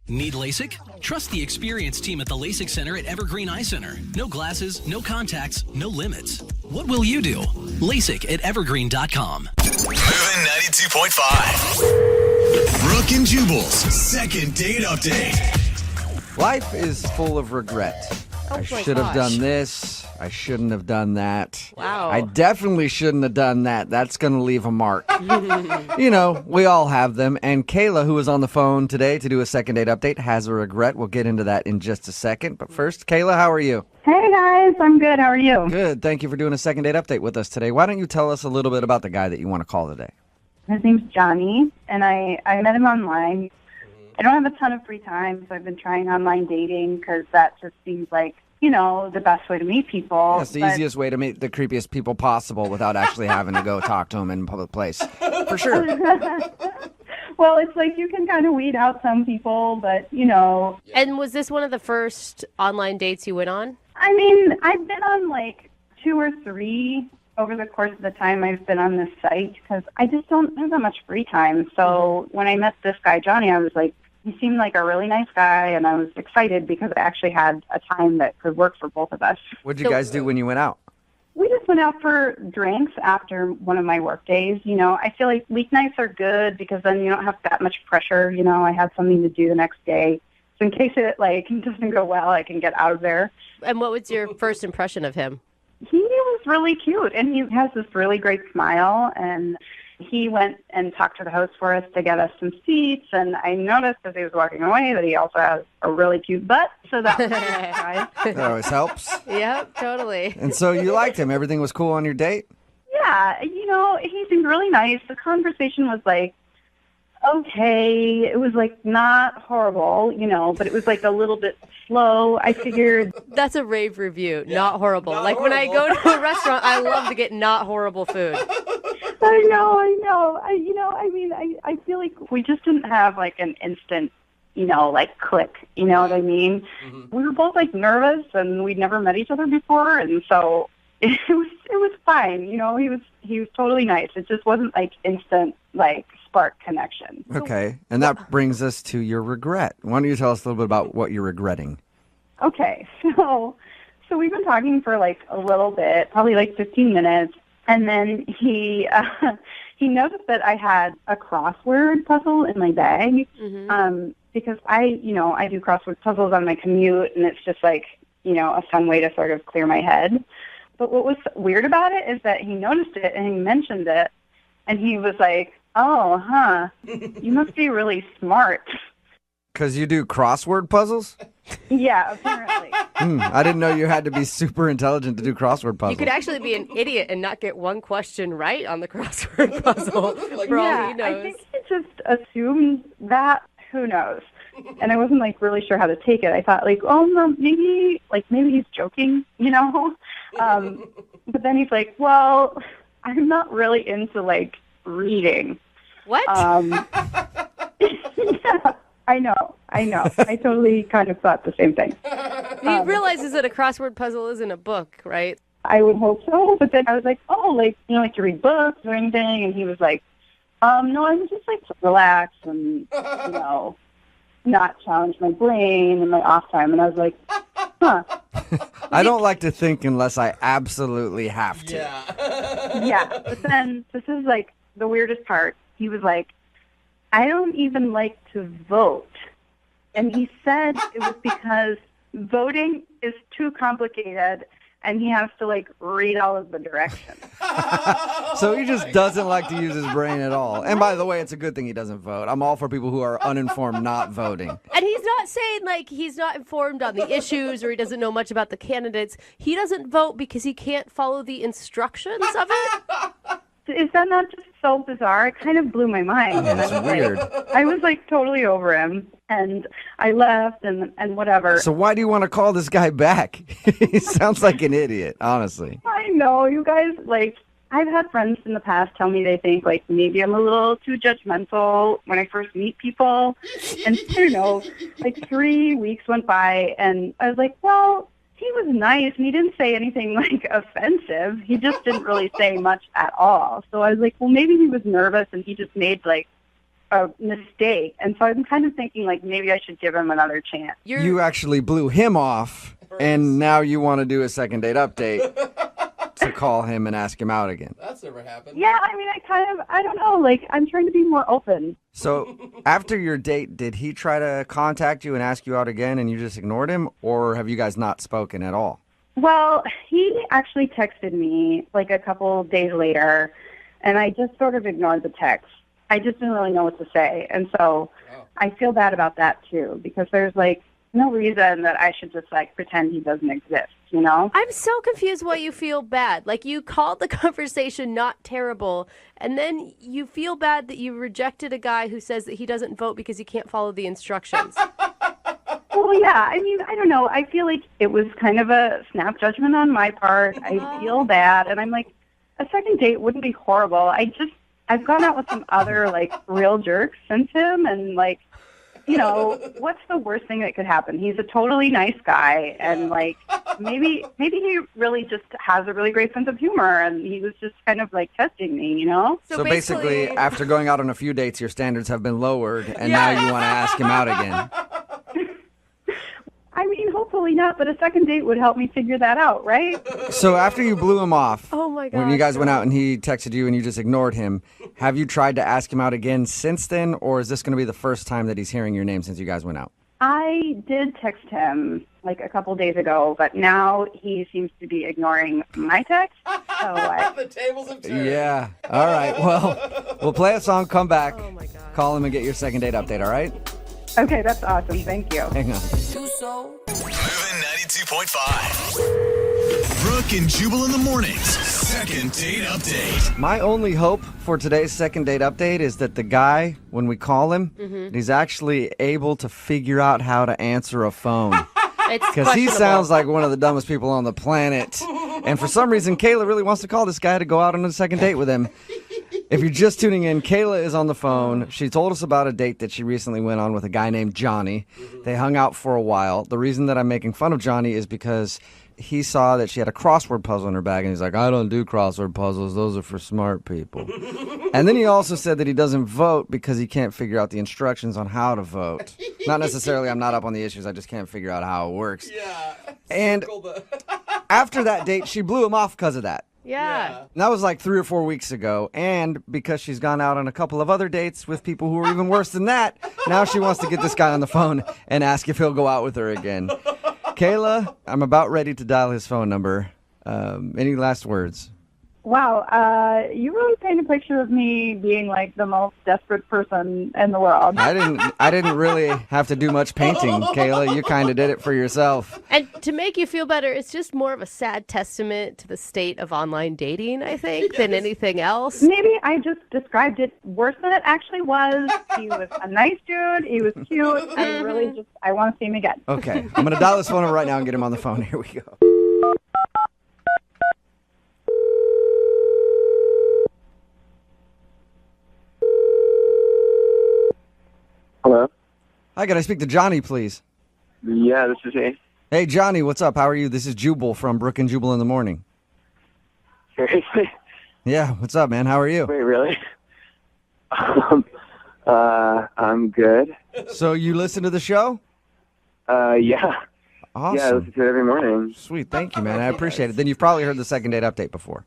Need LASIK? Trust the experienced team at the LASIK Center at Evergreen Eye Center. No glasses, no contacts, no limits. What will you do? LASIK at evergreen.com. Moving 92.5. Brooke and Jubal's second date update. Life is full of regret. Oh I my should have gosh. done this. I shouldn't have done that. Wow. I definitely shouldn't have done that. That's going to leave a mark. You know, we all have them. And Kayla, who was on the phone today to do a second date update, has a regret. We'll get into that in just a second. But first, Kayla, how are you? Hey, guys. I'm good. How are you? Good. Thank you for doing a second date update with us today. Why don't you tell us a little bit about the guy that you want to call today? His name's Johnny, and I met him online. I don't have a ton of free time, so I've been trying online dating because that just seems like, you know, the best way to meet people. That's the easiest way to meet the creepiest people possible without actually having to go talk to them in a public place. For sure. Well, it's like you can kind of weed out some people, but, you know. And was this one of the first online dates you went on? I mean, I've been on like 2 or 3 over the course of the time I've been on this site because I just don't have that much free time. So when I met this guy, Johnny, I was like, he seemed like a really nice guy, and I was excited because I actually had a time that could work for both of us. What did you guys do when you went out? We just went out for drinks after one of my work days. You know, I feel like weeknights are good because then you don't have that much pressure. You know, I have something to do the next day. So in case it, like, doesn't go well, I can get out of there. And what was your first impression of him? He was really cute, and he has this really great smile, and he went and talked to the host for us to get us some seats, and I noticed as he was walking away that he also has a really cute butt, so that was a surprise. That always helps. Yep, totally. And so you liked him. Everything was cool on your date? Yeah, you know, he seemed really nice. The conversation was like, okay, it was like not horrible, you know, but it was like a little bit slow. I figured that's a rave review. Not horrible. Not like horrible. When I go to a restaurant, I love to get not horrible food. I know. I feel like we just didn't have like an instant, you know, like click. You know what I mean? Mm-hmm. We were both like nervous, and we'd never met each other before, and so it was fine. You know, he was totally nice. It just wasn't like instant like spark connection. Okay, and that brings us to your regret. Why don't you tell us a little bit about what you're regretting? Okay, so we've been talking for like a little bit, probably like 15 minutes, and then he noticed that I had a crossword puzzle in my bag, because I do crossword puzzles on my commute, and it's just like, you know, a fun way to sort of clear my head. But what was weird about it is that he noticed it and he mentioned it, and he was like, oh, huh, you must be really smart. Because you do crossword puzzles? Yeah, apparently. I didn't know you had to be super intelligent to do crossword puzzles. You could actually be an idiot and not get one question right on the crossword puzzle for all he knows. I think he just assumed that. Who knows? And I wasn't like really sure how to take it. I thought like, oh, no, maybe he's joking, you know? But then he's like, well, I'm not really into like reading. What? Yeah, I know. I totally kind of thought the same thing. He realizes that a crossword puzzle isn't a book, right? I would hope so. But then I was like, oh, like, you know, like to read books or anything? And he was like, no, I would just like to relax and, you know, not challenge my brain in my off time. And I was like, huh. I don't like to think unless I absolutely have to. Yeah. But then this is like the weirdest part. He was like, I don't even like to vote. And he said it was because voting is too complicated and he has to like read all of the directions. So he just doesn't like to use his brain at all. And by the way, it's a good thing he doesn't vote. I'm all for people who are uninformed not voting. And he's not saying like he's not informed on the issues or he doesn't know much about the candidates. He doesn't vote because he can't follow the instructions of it. Is that not just so bizarre? It kind of blew my mind. That's weird. I was like totally over him, and I left and whatever. So why do you want to call this guy back? He sounds like an idiot, honestly. I know, you guys, like, I've had friends in the past tell me they think, like, maybe I'm a little too judgmental when I first meet people. And, you know, like 3 weeks went by, and I was like, well, he was nice, and he didn't say anything, like, offensive. He just didn't really say much at all. So I was like, well, maybe he was nervous, and he just made, like, a mistake. And so I'm kind of thinking, like, maybe I should give him another chance. You actually blew him off, and now you want to do a second date update to call him and ask him out again. That's never happened. Yeah, I mean, I don't know. Like, I'm trying to be more open. So after your date, did he try to contact you and ask you out again and you just ignored him? Or have you guys not spoken at all? Well, he actually texted me, like, a couple days later, and I just sort of ignored the text. I just didn't really know what to say. And so I feel bad about that, too, because there's, like, no reason that I should just, like, pretend he doesn't exist, you know? I'm so confused why you feel bad. Like, you called the conversation not terrible, and then you feel bad that you rejected a guy who says that he doesn't vote because he can't follow the instructions. Well, yeah, I mean, I don't know. I feel like it was kind of a snap judgment on my part. I feel bad, and I'm like, a second date wouldn't be horrible. I've gone out with some other, like, real jerks since him, and, like, you know, what's the worst thing that could happen? He's a totally nice guy, and, like, maybe he really just has a really great sense of humor, and he was just kind of, like, testing me, you know? So basically, after going out on a few dates, your standards have been lowered, and now you want to ask him out again. I mean, hopefully not, but a second date would help me figure that out, right? So after you blew him off, oh my God, when you guys went out and he texted you and you just ignored him, have you tried to ask him out again since then, or is this going to be the first time that he's hearing your name since you guys went out? I did text him, like, a couple days ago, but now he seems to be ignoring my text. So the tables have turned. Yeah. All right. Well, we'll play a song, come back, call him, and get your second date update, all right? Okay, that's awesome. Thank you. Hang on. Moving 92.5. Brooke and Jubal in the mornings. Second date update. My only hope for today's second date update is that the guy, when we call him, he's actually able to figure out how to answer a phone. Because he sounds like one of the dumbest people on the planet. And for some reason, Kayla really wants to call this guy to go out on a second date with him. If you're just tuning in, Kayla is on the phone. She told us about a date that she recently went on with a guy named Johnny. They hung out for a while. The reason that I'm making fun of Johnny is because he saw that she had a crossword puzzle in her bag, and he's like, I don't do crossword puzzles. Those are for smart people. And then he also said that he doesn't vote because he can't figure out the instructions on how to vote. Not necessarily I'm not up on the issues. I just can't figure out how it works. Yeah. And after that date, she blew him off because of that. Yeah. And that was like 3 or 4 weeks ago. And because she's gone out on a couple of other dates with people who are even worse than that, now she wants to get this guy on the phone and ask if he'll go out with her again. Kayla, I'm about ready to dial his phone number. Any last words? Wow, you really paint a picture of me being, like, the most desperate person in the world. I didn't really have to do much painting, Kayla. You kind of did it for yourself. And to make you feel better, it's just more of a sad testament to the state of online dating, I think, than anything else. Maybe I just described it worse than it actually was. He was a nice dude. He was cute. I want to see him again. Okay, I'm going to dial this phone number right now and get him on the phone. Here we go. Hello? Hi, can I speak to Johnny, please? Yeah, this is he. Hey, Johnny, what's up? How are you? This is Jubal from Brooke and Jubal in the morning. Seriously? Yeah, what's up, man? How are you? Wait, really? I'm good. So you listen to the show? Yeah. Awesome. Yeah, I listen to it every morning. Sweet, thank you, man. I appreciate it. Then you've probably heard the second date update before.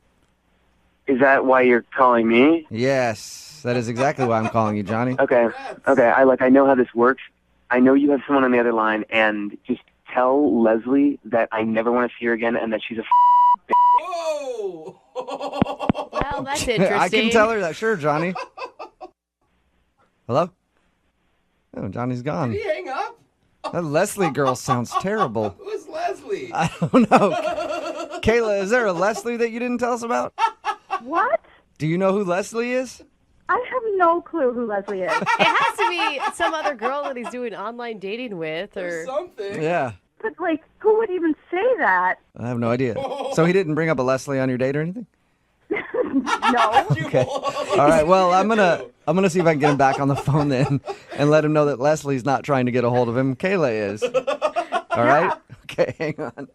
Is that why you're calling me? Yes, that is exactly why I'm calling you, Johnny. Okay. I know how this works. I know you have someone on the other line, and just tell Leslie that I never want to see her again and that she's a Whoa! Well, that's interesting. I can tell her that. Sure, Johnny. Hello? Oh, Johnny's gone. Did he hang up? That Leslie girl sounds terrible. Who is Leslie? I don't know. Kayla, is there a Leslie that you didn't tell us about? What? Do you know who Leslie is? I have no clue who Leslie is. It has to be some other girl that he's doing online dating with or something. Yeah. But, like, who would even say that? I have no idea. So he didn't bring up a Leslie on your date or anything? No. Okay. All right. Well, I'm gonna see if I can get him back on the phone then, and let him know that Leslie's not trying to get a hold of him. Kayla is. All right. Okay. Hang on.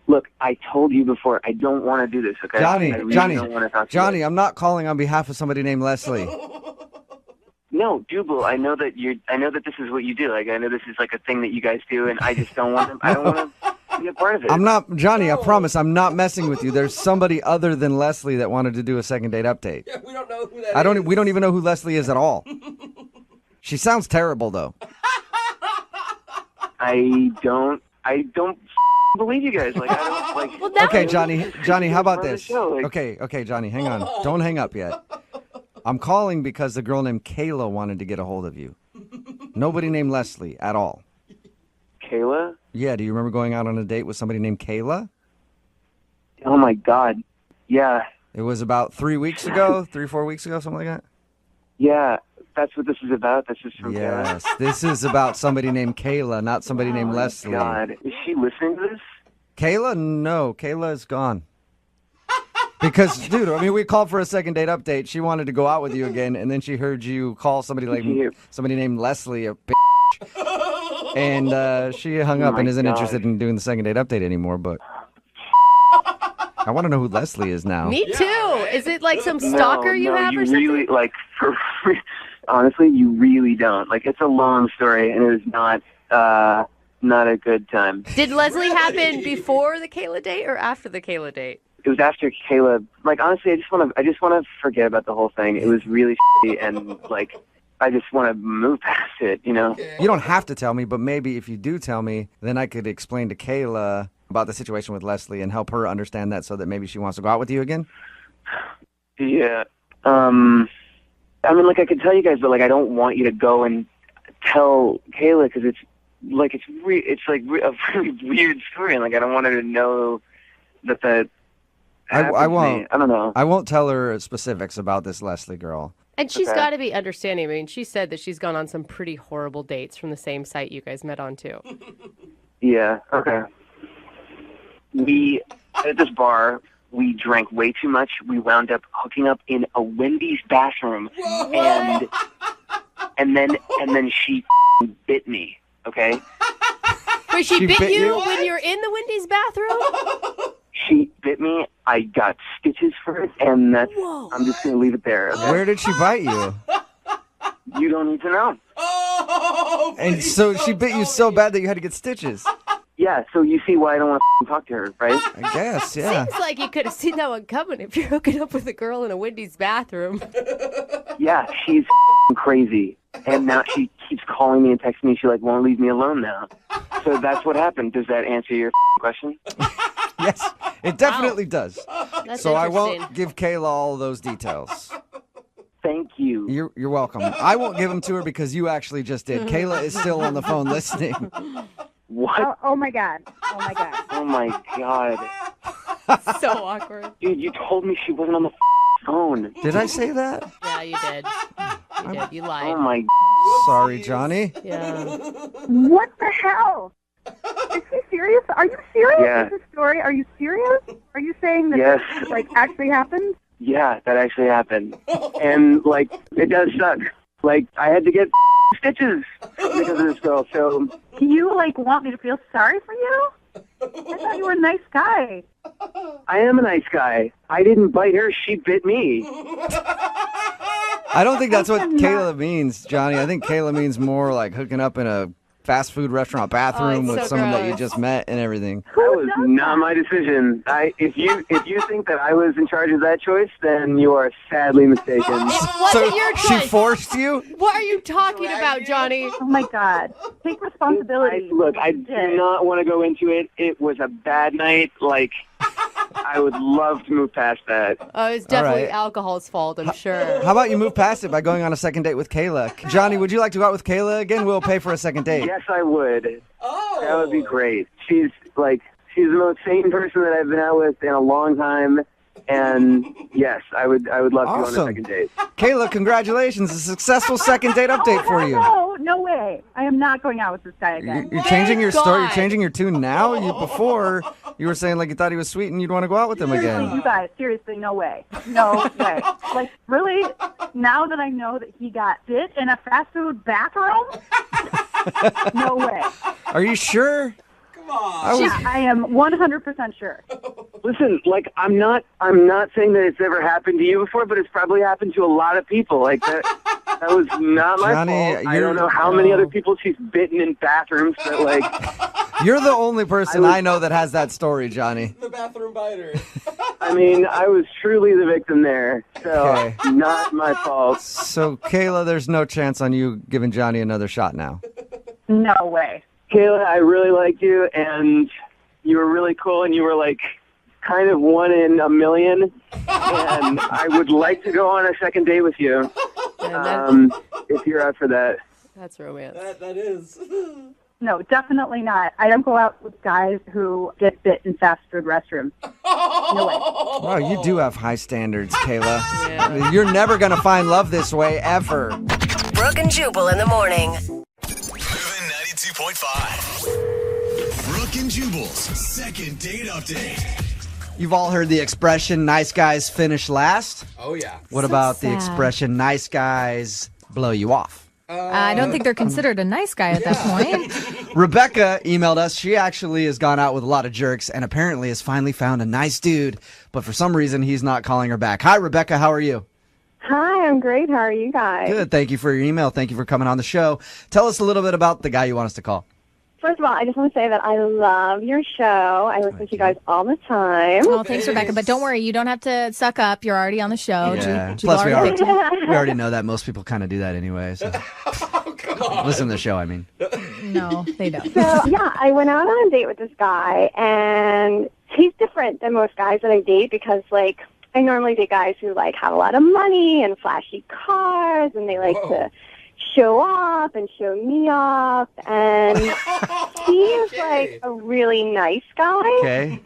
Look, I told you before, I don't want to do this, okay? I really don't want to talk to you. Johnny, I'm not calling on behalf of somebody named Leslie. No, Jubal, I know that this is what you do. Like, I know this is like a thing that you guys do, and I just don't want to, I don't want to be a part of it. I'm not, Johnny, I promise, I'm not messing with you. There's somebody other than Leslie that wanted to do a second date update. Yeah, we don't know who that is. We don't even know who Leslie is at all. She sounds terrible, though. I don't believe you guys. Like, I don't, like... Okay, Johnny, how about Run the this? show, like- Okay, Johnny, hang on. Don't hang up yet. I'm calling because the girl named Kayla wanted to get a hold of you. Nobody named Leslie at all. Kayla? Yeah, do you remember going out on a date with somebody named Kayla? Oh, my God. Yeah. It was about 3 weeks ago, 4 weeks ago, something like that? Yeah, that's what this is about. This is from Yes, Kayla. this is about somebody named Kayla, not somebody named Leslie. God, is she listening to this? Kayla? No, Kayla is gone. Because, dude, I mean, we called for a second date update. She wanted to go out with you again, and then she heard you call somebody named Leslie a bitch. And she hung up and isn't interested in doing the second date update anymore, but I want to know who Leslie is now. Me too. Is it like some stalker you have or something? Really, like, honestly, you really don't. Like, it's a long story, and it was not a good time. Did Leslie happen before the Kayla date or after the Kayla date? It was after Kayla. Like, honestly, I just want to forget about the whole thing. It was really shitty, and like, I just want to move past it. You know. You don't have to tell me, but maybe if you do tell me, then I could explain to Kayla about the situation with Leslie and help her understand that, so that maybe she wants to go out with you again. Yeah. I mean, like, I could tell you guys, but like, I don't want you to go and tell Kayla because it's like a really weird story, and like, I don't want her to know that. I won't. I don't know. I won't tell her specifics about this Leslie girl. And she's got to be understanding. I mean, she said that she's gone on some pretty horrible dates from the same site you guys met on, too. Yeah, okay. At this bar, we drank way too much. We wound up hooking up in a Wendy's bathroom. And then she bit me, okay? Wait, she bit you when you're in the Wendy's bathroom? She bit me. I got stitches for it, and I'm just going to leave it there. Okay? Where did she bite you? You don't need to know. Oh, and so she bit you so bad that you had to get stitches. Yeah, so you see why I don't want to talk to her, right? I guess, yeah. Seems like you could have seen that one coming if you're hooking up with a girl in a Wendy's bathroom. Yeah, she's crazy. And now she keeps calling me and texting me. She like won't leave me alone now. So that's what happened. Does that answer your question? Yes, it definitely does. That's so I interesting. won't give Kayla all those details. Thank you. You're welcome. I won't give them to her because you actually just did. Kayla is still on the phone listening. What? Oh my God. Oh my God. Oh my God. So awkward. Dude, you told me she wasn't on the phone. Did I say that? Yeah, you did. You did. You lied. Oh my. Sorry, Johnny. Yeah. What the hell? Is he serious? Are you serious? Yeah. Is this story? Are you serious? Are you saying that Yes. this like actually happened? Yeah, that actually happened. And like, it does suck. Like, I had to get stitches because of this girl. So Do you like want me to feel sorry for you? I thought you were a nice guy. I am a nice guy. I didn't bite her. She bit me. I don't think that's what Kayla means, Johnny. I think Kayla means more like hooking up in a fast food restaurant bathroom with so someone that you gross. just met and everything. That was not my decision. If you think that I was in charge of that choice, then you are sadly mistaken. Wasn't your She choice. forced you? What are you talking about, Johnny? Oh my God. Take responsibility. I do not want to go into it. It was a bad night. Like, I would love to move past that. It's definitely All right. alcohol's fault, I'm sure. How about you move past it by going on a second date with Kayla? Johnny, would you like to go out with Kayla again? We'll pay for a second date. Yes, I would. Oh. That would be great. She's the most sane person that I've been out with in a long time. And yes, I would love to go on a Awesome. second date. Kayla, congratulations. A successful second date update for you. No way. I am not going out with this guy again. You're changing your story. You're God. changing your tune now. Before, you were saying like you thought he was sweet and you'd want to go out with him Seriously, again. you guys, seriously, no way. No way. Like, really? Now that I know that he got bit in a fast food bathroom? No way. Are you sure? I am 100% sure. Listen, like I'm not saying that it's ever happened to you before, but it's probably happened to a lot of people. Like that was not my Johnny, fault. I don't know how many other people she's bitten in bathrooms, but like You're the only person I know that has that story, Johnny. The bathroom biter. I mean, I was truly the victim there, so not my fault. So, Kayla, there's no chance on you giving Johnny another shot now. No way. Kayla, I really liked you, and you were really cool, and you were like kind of one in a million, and I would like to go on a second date with you if you're up for that. That's romance. That is. No, definitely not. I don't go out with guys who get bit in fast food restrooms. No way. Wow, you do have high standards, Kayla. You're never going to find love this way, ever. Brooke and Jubal in the morning. Moving 92.5. Brooke and Jubal's second date update. You've all heard the expression, nice guys finish last. Oh, yeah. What about the expression, nice guys blow you off? I don't think they're considered a nice guy at that point. Rebecca emailed us. She actually has gone out with a lot of jerks and apparently has finally found a nice dude, but for some reason he's not calling her back. Hi, Rebecca. How are you? Hi, I'm great. How are you guys? Good. Thank you for your email. Thank you for coming on the show. Tell us a little bit about the guy you want us to call. First of all, I just want to say that I love your show. I listen to you guys all the time. Oh, thanks, Rebecca. But don't worry, you don't have to suck up. You're already on the show. Yeah. Jubal Plus, we already already, picked you. we already know that most people kind of do that anyway. So. Listen to the show, I mean. No, they don't. So, yeah, I went out on a date with this guy, and he's different than most guys that I date because, like, I normally date guys who, like, have a lot of money and flashy cars, and they like to show off and show me off, and he's like a really nice guy. Okay.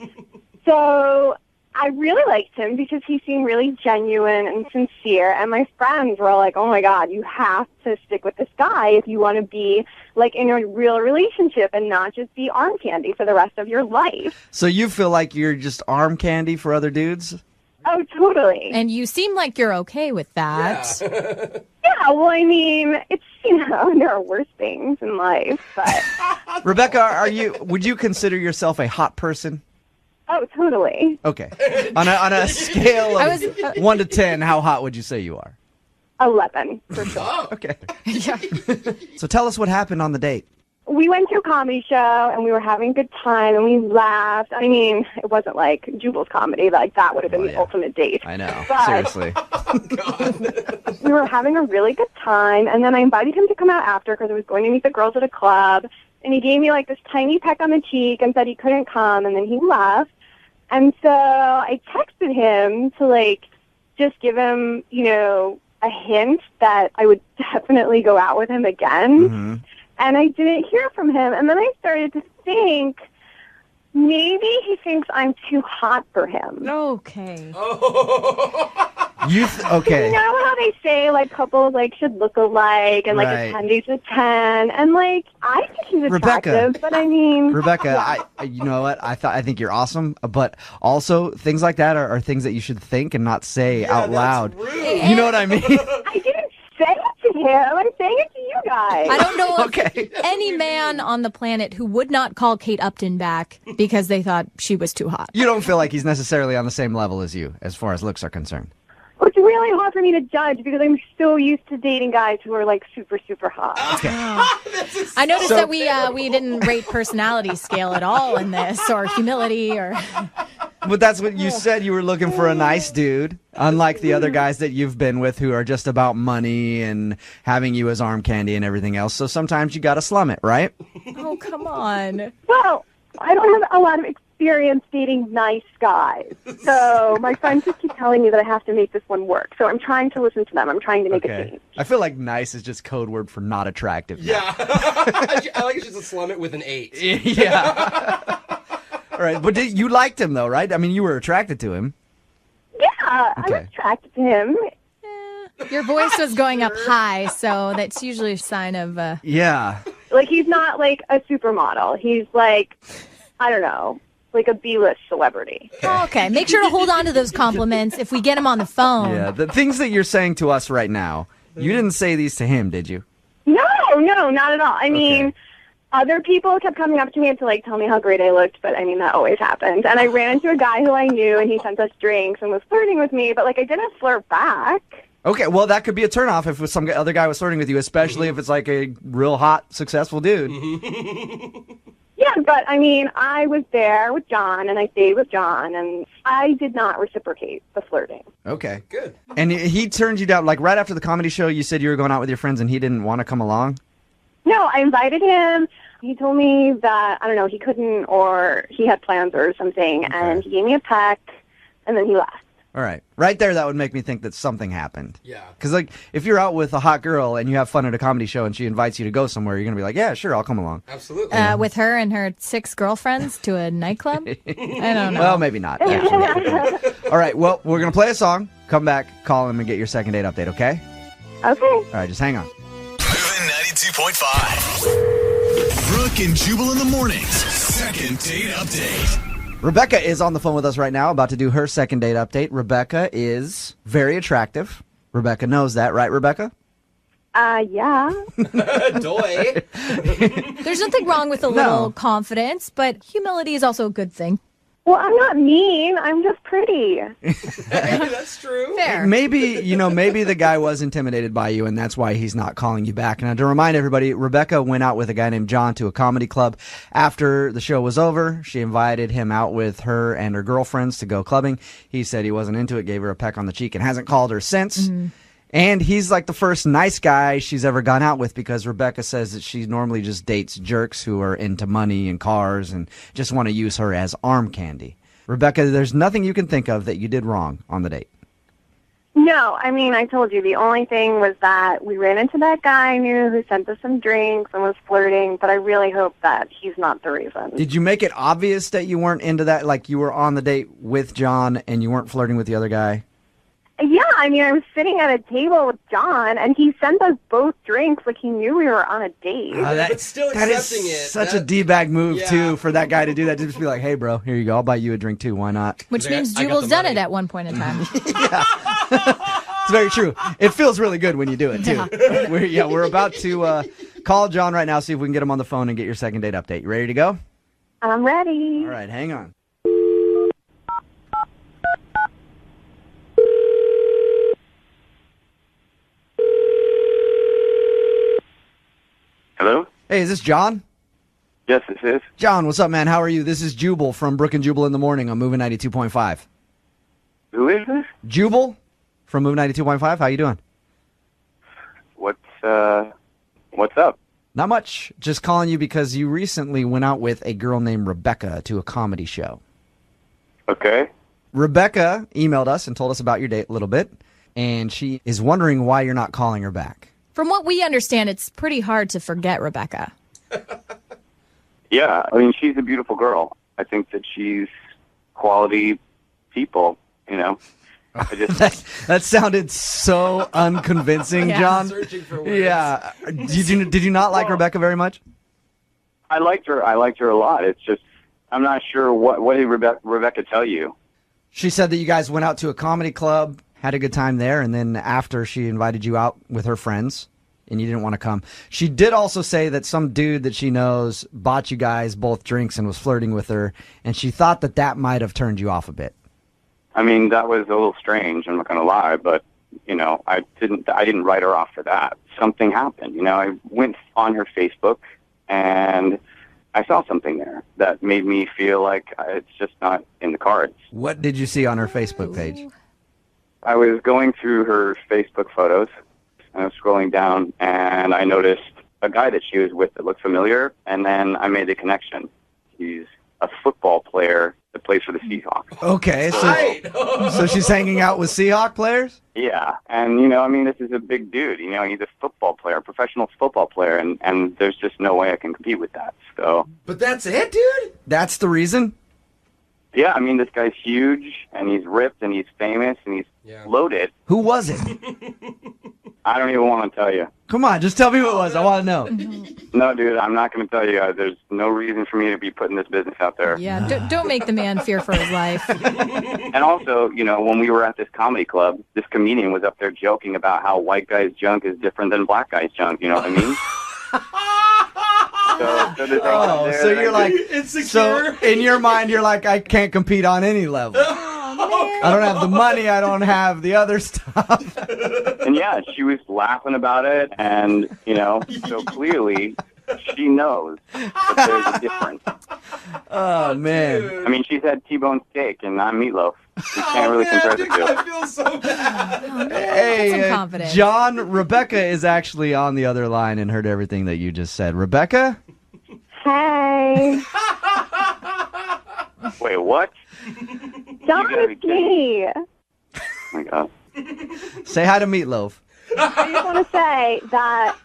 So I really liked him because he seemed really genuine and sincere, and my friends were all like, oh my God, you have to stick with this guy if you want to be like in a real relationship and not just be arm candy for the rest of your life. So you feel like you're just arm candy for other dudes? Oh, totally. And you seem like you're okay with that. Yeah, well, I mean, it's, you know, there are worse things in life, but... Rebecca, would you consider yourself a hot person? Oh, totally. Okay. On a scale of 1 to 10, how hot would you say you are? 11, for sure. Okay. So tell us what happened on the date. We went to a comedy show, and we were having a good time, and we laughed. I mean, it wasn't like Jubal's comedy. Like, that would have been the ultimate date. I know. But Seriously. we were having a really good time, and then I invited him to come out after because I was going to meet the girls at a club, and he gave me, like, this tiny peck on the cheek and said he couldn't come, and then he left. And so I texted him to, like, just give him, you know, a hint that I would definitely go out with him again. Mm-hmm. And I didn't hear from him. And then I started to think maybe he thinks I'm too hot for him. Okay. Okay. You know how they say, like, couples, like, should look alike and, like, Right. a 10 days a 10. And, like, I think he's Rebecca. attractive, but I mean... Rebecca, yeah. I you know what? I think you're awesome, but also things like that are things that you should think and not say out loud. You know what I mean? I didn't say it to him. I'm saying it to you guys. I don't know of any man on the planet who would not call Kate Upton back because they thought she was too hot. You don't feel like he's necessarily on the same level as you as far as looks are concerned. Which is really hard for me to judge because I'm so used to dating guys who are like super, super hot. I noticed that we didn't rate personality scale at all in this, or humility, or. But that's what you said. You were looking for a nice dude, unlike the other guys that you've been with who are just about money and having you as arm candy and everything else. So sometimes you got to slum it, right? Oh, come on. Well, I don't have a lot of experience dating nice guys. So my friends just keep telling me that I have to make this one work. So I'm trying to listen to them. I'm trying to make a change. I feel like nice is just code word for not attractive. Yeah. I like it's just a slum it with an 8. Yeah. All right. But you liked him, though, right? I mean, you were attracted to him. Yeah, I'm attracted to him. Your voice was going up high, so that's usually a sign of... Yeah. Like, he's not like a supermodel. He's like, I don't know, like a B-list celebrity. Okay, make sure to hold on to those compliments if we get him on the phone. Yeah, the things that you're saying to us right now, you didn't say these to him, did you? No, not at all. I mean, other people kept coming up to me to like tell me how great I looked, but I mean, that always happens. And I ran into a guy who I knew, and he sent us drinks and was flirting with me, but like I didn't flirt back. Okay, well, that could be a turnoff if some other guy was flirting with you, especially if it's like a real hot, successful dude. Yeah, but I mean, I was there with John, and I stayed with John, and I did not reciprocate the flirting. Okay. Good. And he turned you down, like right after the comedy show, you said you were going out with your friends and he didn't want to come along? No, I invited him. He told me that, I don't know, he couldn't or he had plans or something, and he gave me a peck, and then he left. All right. Right there, that would make me think that something happened. Yeah. Because, like, if you're out with a hot girl and you have fun at a comedy show and she invites you to go somewhere, you're going to be like, yeah, sure, I'll come along. Absolutely. With her and her 6 girlfriends to a nightclub? I don't know. Well, maybe not. Actually. All right, well, we're going to play a song, come back, call him, and get your second date update, okay? Okay. All right, just hang on. Moving 92.5. Brooke and Jubal in the mornings. Second date update. Rebecca is on the phone with us right now, about to do her second date update. Rebecca is very attractive. Rebecca knows that, right, Rebecca? Yeah. Doy. There's nothing wrong with a little confidence, but humility is also a good thing. Well, I'm not mean. I'm just pretty. That's true. Fair. Maybe the guy was intimidated by you, and that's why he's not calling you back. Now, to remind everybody, Rebecca went out with a guy named John to a comedy club. After the show was over, she invited him out with her and her girlfriends to go clubbing. He said he wasn't into it, gave her a peck on the cheek, and hasn't called her since. Mm-hmm. And he's like the first nice guy she's ever gone out with, because Rebecca says that she normally just dates jerks who are into money and cars and just want to use her as arm candy. Rebecca, there's nothing you can think of that you did wrong on the date. No, I mean, I told you the only thing was that we ran into that guy I knew who sent us some drinks and was flirting, but I really hope that he's not the reason. Did you make it obvious that you weren't into that, like you were on the date with John and you weren't flirting with the other guy? Yeah, I mean, I was sitting at a table with John, and he sent us both drinks like he knew we were on a date. But still That accepting is it. such a D-bag move, too, for that guy to do that. Just be like, hey, bro, here you go. I'll buy you a drink, too. Why not? Which means Jubal's done it at one point in time. It's very true. It feels really good when you do it, too. We're about to call John right now, see if we can get him on the phone and get your second date update. You ready to go? I'm ready. All right, hang on. Hello? Hey, is this John? Yes, this is. John, what's up, man? How are you? This is Jubal from Brooke and Jubal in the morning on Moving 92.5. Who is this? Jubal from Moving 92.5. How you doing? What's up? Not much. Just calling you because you recently went out with a girl named Rebecca to a comedy show. Okay. Rebecca emailed us and told us about your date a little bit, and she is wondering why you're not calling her back. From what we understand, it's pretty hard to forget Rebecca. Yeah, I mean, she's a beautiful girl. I think that she's quality people, you know. I just That sounded so unconvincing, John. Searching for words. Yeah. Did you not like Rebecca very much? I liked her. I liked her a lot. It's just I'm not sure what did Rebecca tell you? She said that you guys went out to a comedy club, had a good time there, and then after she invited you out with her friends, and you didn't want to come. She did also say that some dude that she knows bought you guys both drinks and was flirting with her, and she thought that might have turned you off a bit. I mean, that was a little strange. I'm not going to lie, but I didn't write her off for that. Something happened. I went on her Facebook and I saw something there that made me feel like it's just not in the cards. What did you see on her Facebook page? I was going through her Facebook photos, and I was scrolling down, and I noticed a guy that she was with that looked familiar, and then I made the connection. He's a football player that plays for the Seahawks. Okay, so she's hanging out with Seahawk players? Yeah, and, this is a big dude. He's a football player, a professional football player, and there's just no way I can compete with that. So. But that's it, dude? That's the reason? Yeah, this guy's huge, and he's ripped, and he's famous, and he's loaded. Who was it? I don't even want to tell you. Come on, just tell me who it was. I want to know. No, dude, I'm not going to tell you. There's no reason for me to be putting this business out there. Yeah, don't make the man fear for his life. And also, when we were at this comedy club, this comedian was up there joking about how white guy's junk is different than black guy's junk. You know what I mean? So you're like, so in your mind, you're like, I can't compete on any level. I don't have the money. I don't have the other stuff. And yeah, she was laughing about it. And, so clearly she knows that there's a difference. Oh, man. She's had T-bone steak and not meatloaf. You can't really compare the two. I feel so bad. Hey, John, Rebecca is actually on the other line and heard everything that you just said. Rebecca? Hey. Wait, what? John, it's me. Oh, my God. Say hi to Meatloaf. I just want to say that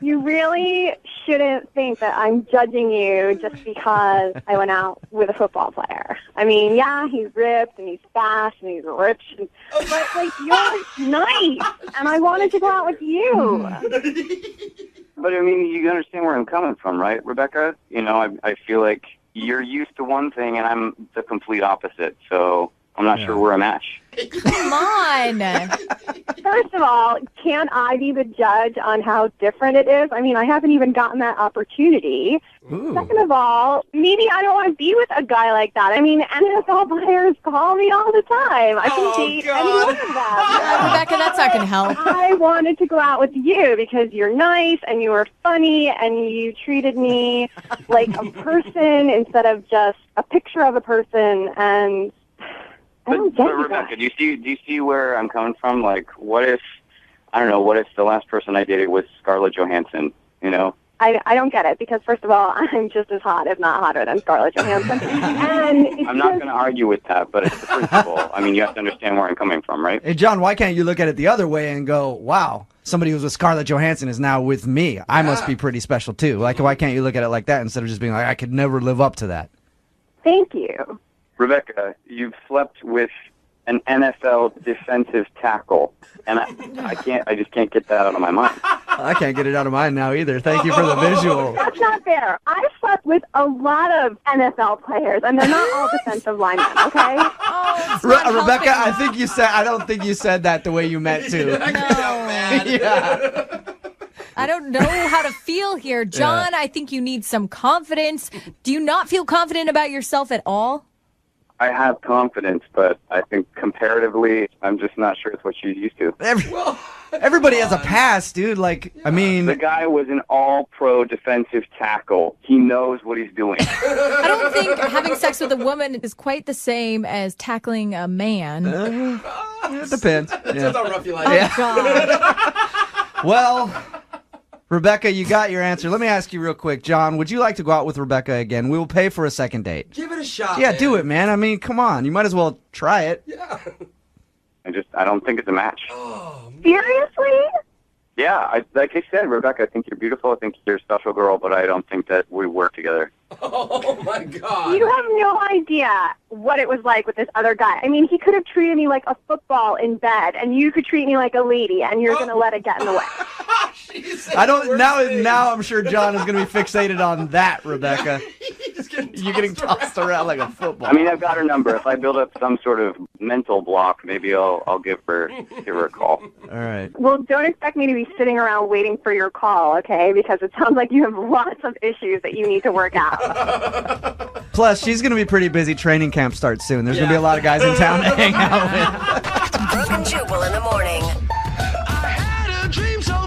you really shouldn't think that I'm judging you just because I went out with a football player. Yeah, he's ripped and he's fast and he's rich, but you're nice, and I wanted to go out with you. But you understand where I'm coming from, right, Rebecca? I feel like you're used to one thing and I'm the complete opposite, so I'm not sure we're a match. Come on. First of all, can't I be the judge on how different it is? I haven't even gotten that opportunity. Ooh. Second of all, maybe I don't want to be with a guy like that. NFL players call me all the time. I can date any one of them. Rebecca, that's not going to help. I wanted to go out with you because you're nice and you were funny and you treated me like a person instead of just a picture of a person, and I don't get but Rebecca, do you see where I'm coming from? What if the last person I dated was Scarlett Johansson, I don't get it, because first of all, I'm just as hot, if not hotter, than Scarlett Johansson. And I'm not going to argue with that, but it's the principle. You have to understand where I'm coming from, right? Hey, John, why can't you look at it the other way and go, wow, somebody who's with Scarlett Johansson is now with me. I must be pretty special, too. Why can't you look at it like that instead of just being like, I could never live up to that? Thank you. Rebecca, you've slept with an NFL defensive tackle, and I just can't get that out of my mind. I can't get it out of mine now either. Thank you for the visual. That's not fair. I've slept with a lot of NFL players, and they're not all defensive linemen, okay? Rebecca, I don't think you said that the way you meant to. Yeah. I don't know how to feel here. John, I think you need some confidence. Do you not feel confident about yourself at all? I have confidence, but I think comparatively, I'm just not sure it's what she's used to. Everybody has a past, dude. The guy was an all-pro defensive tackle. He knows what he's doing. I don't think having sex with a woman is quite the same as tackling a man. It depends. Depends how rough you like it. Oh, God. Well, Rebecca, you got your answer. Let me ask you real quick. John, would you like to go out with Rebecca again? We will pay for a second date. Give it a shot, Yeah, man. do it, man. Come on. You might as well try it. Yeah. I don't think it's a match. Seriously? Yeah, like I said, Rebecca, I think you're beautiful. I think you're a special girl, but I don't think that we work together. Oh, my God. You have no idea what it was like with this other guy. He could have treated me like a football in bed, and you could treat me like a lady, and you're going to let it get in the way. I don't now I'm sure John is going to be fixated on that, Rebecca. You're getting tossed around like a football. I've got her number. If I build up some sort of mental block, maybe I'll give her a call. All right. Well, don't expect me to be sitting around waiting for your call, okay? Because it sounds like you have lots of issues that you need to work out. Plus, she's going to be pretty busy. Training camp starts soon. There's going to be a lot of guys in town to hang out with. Brooke and Jubal in the morning. dreams so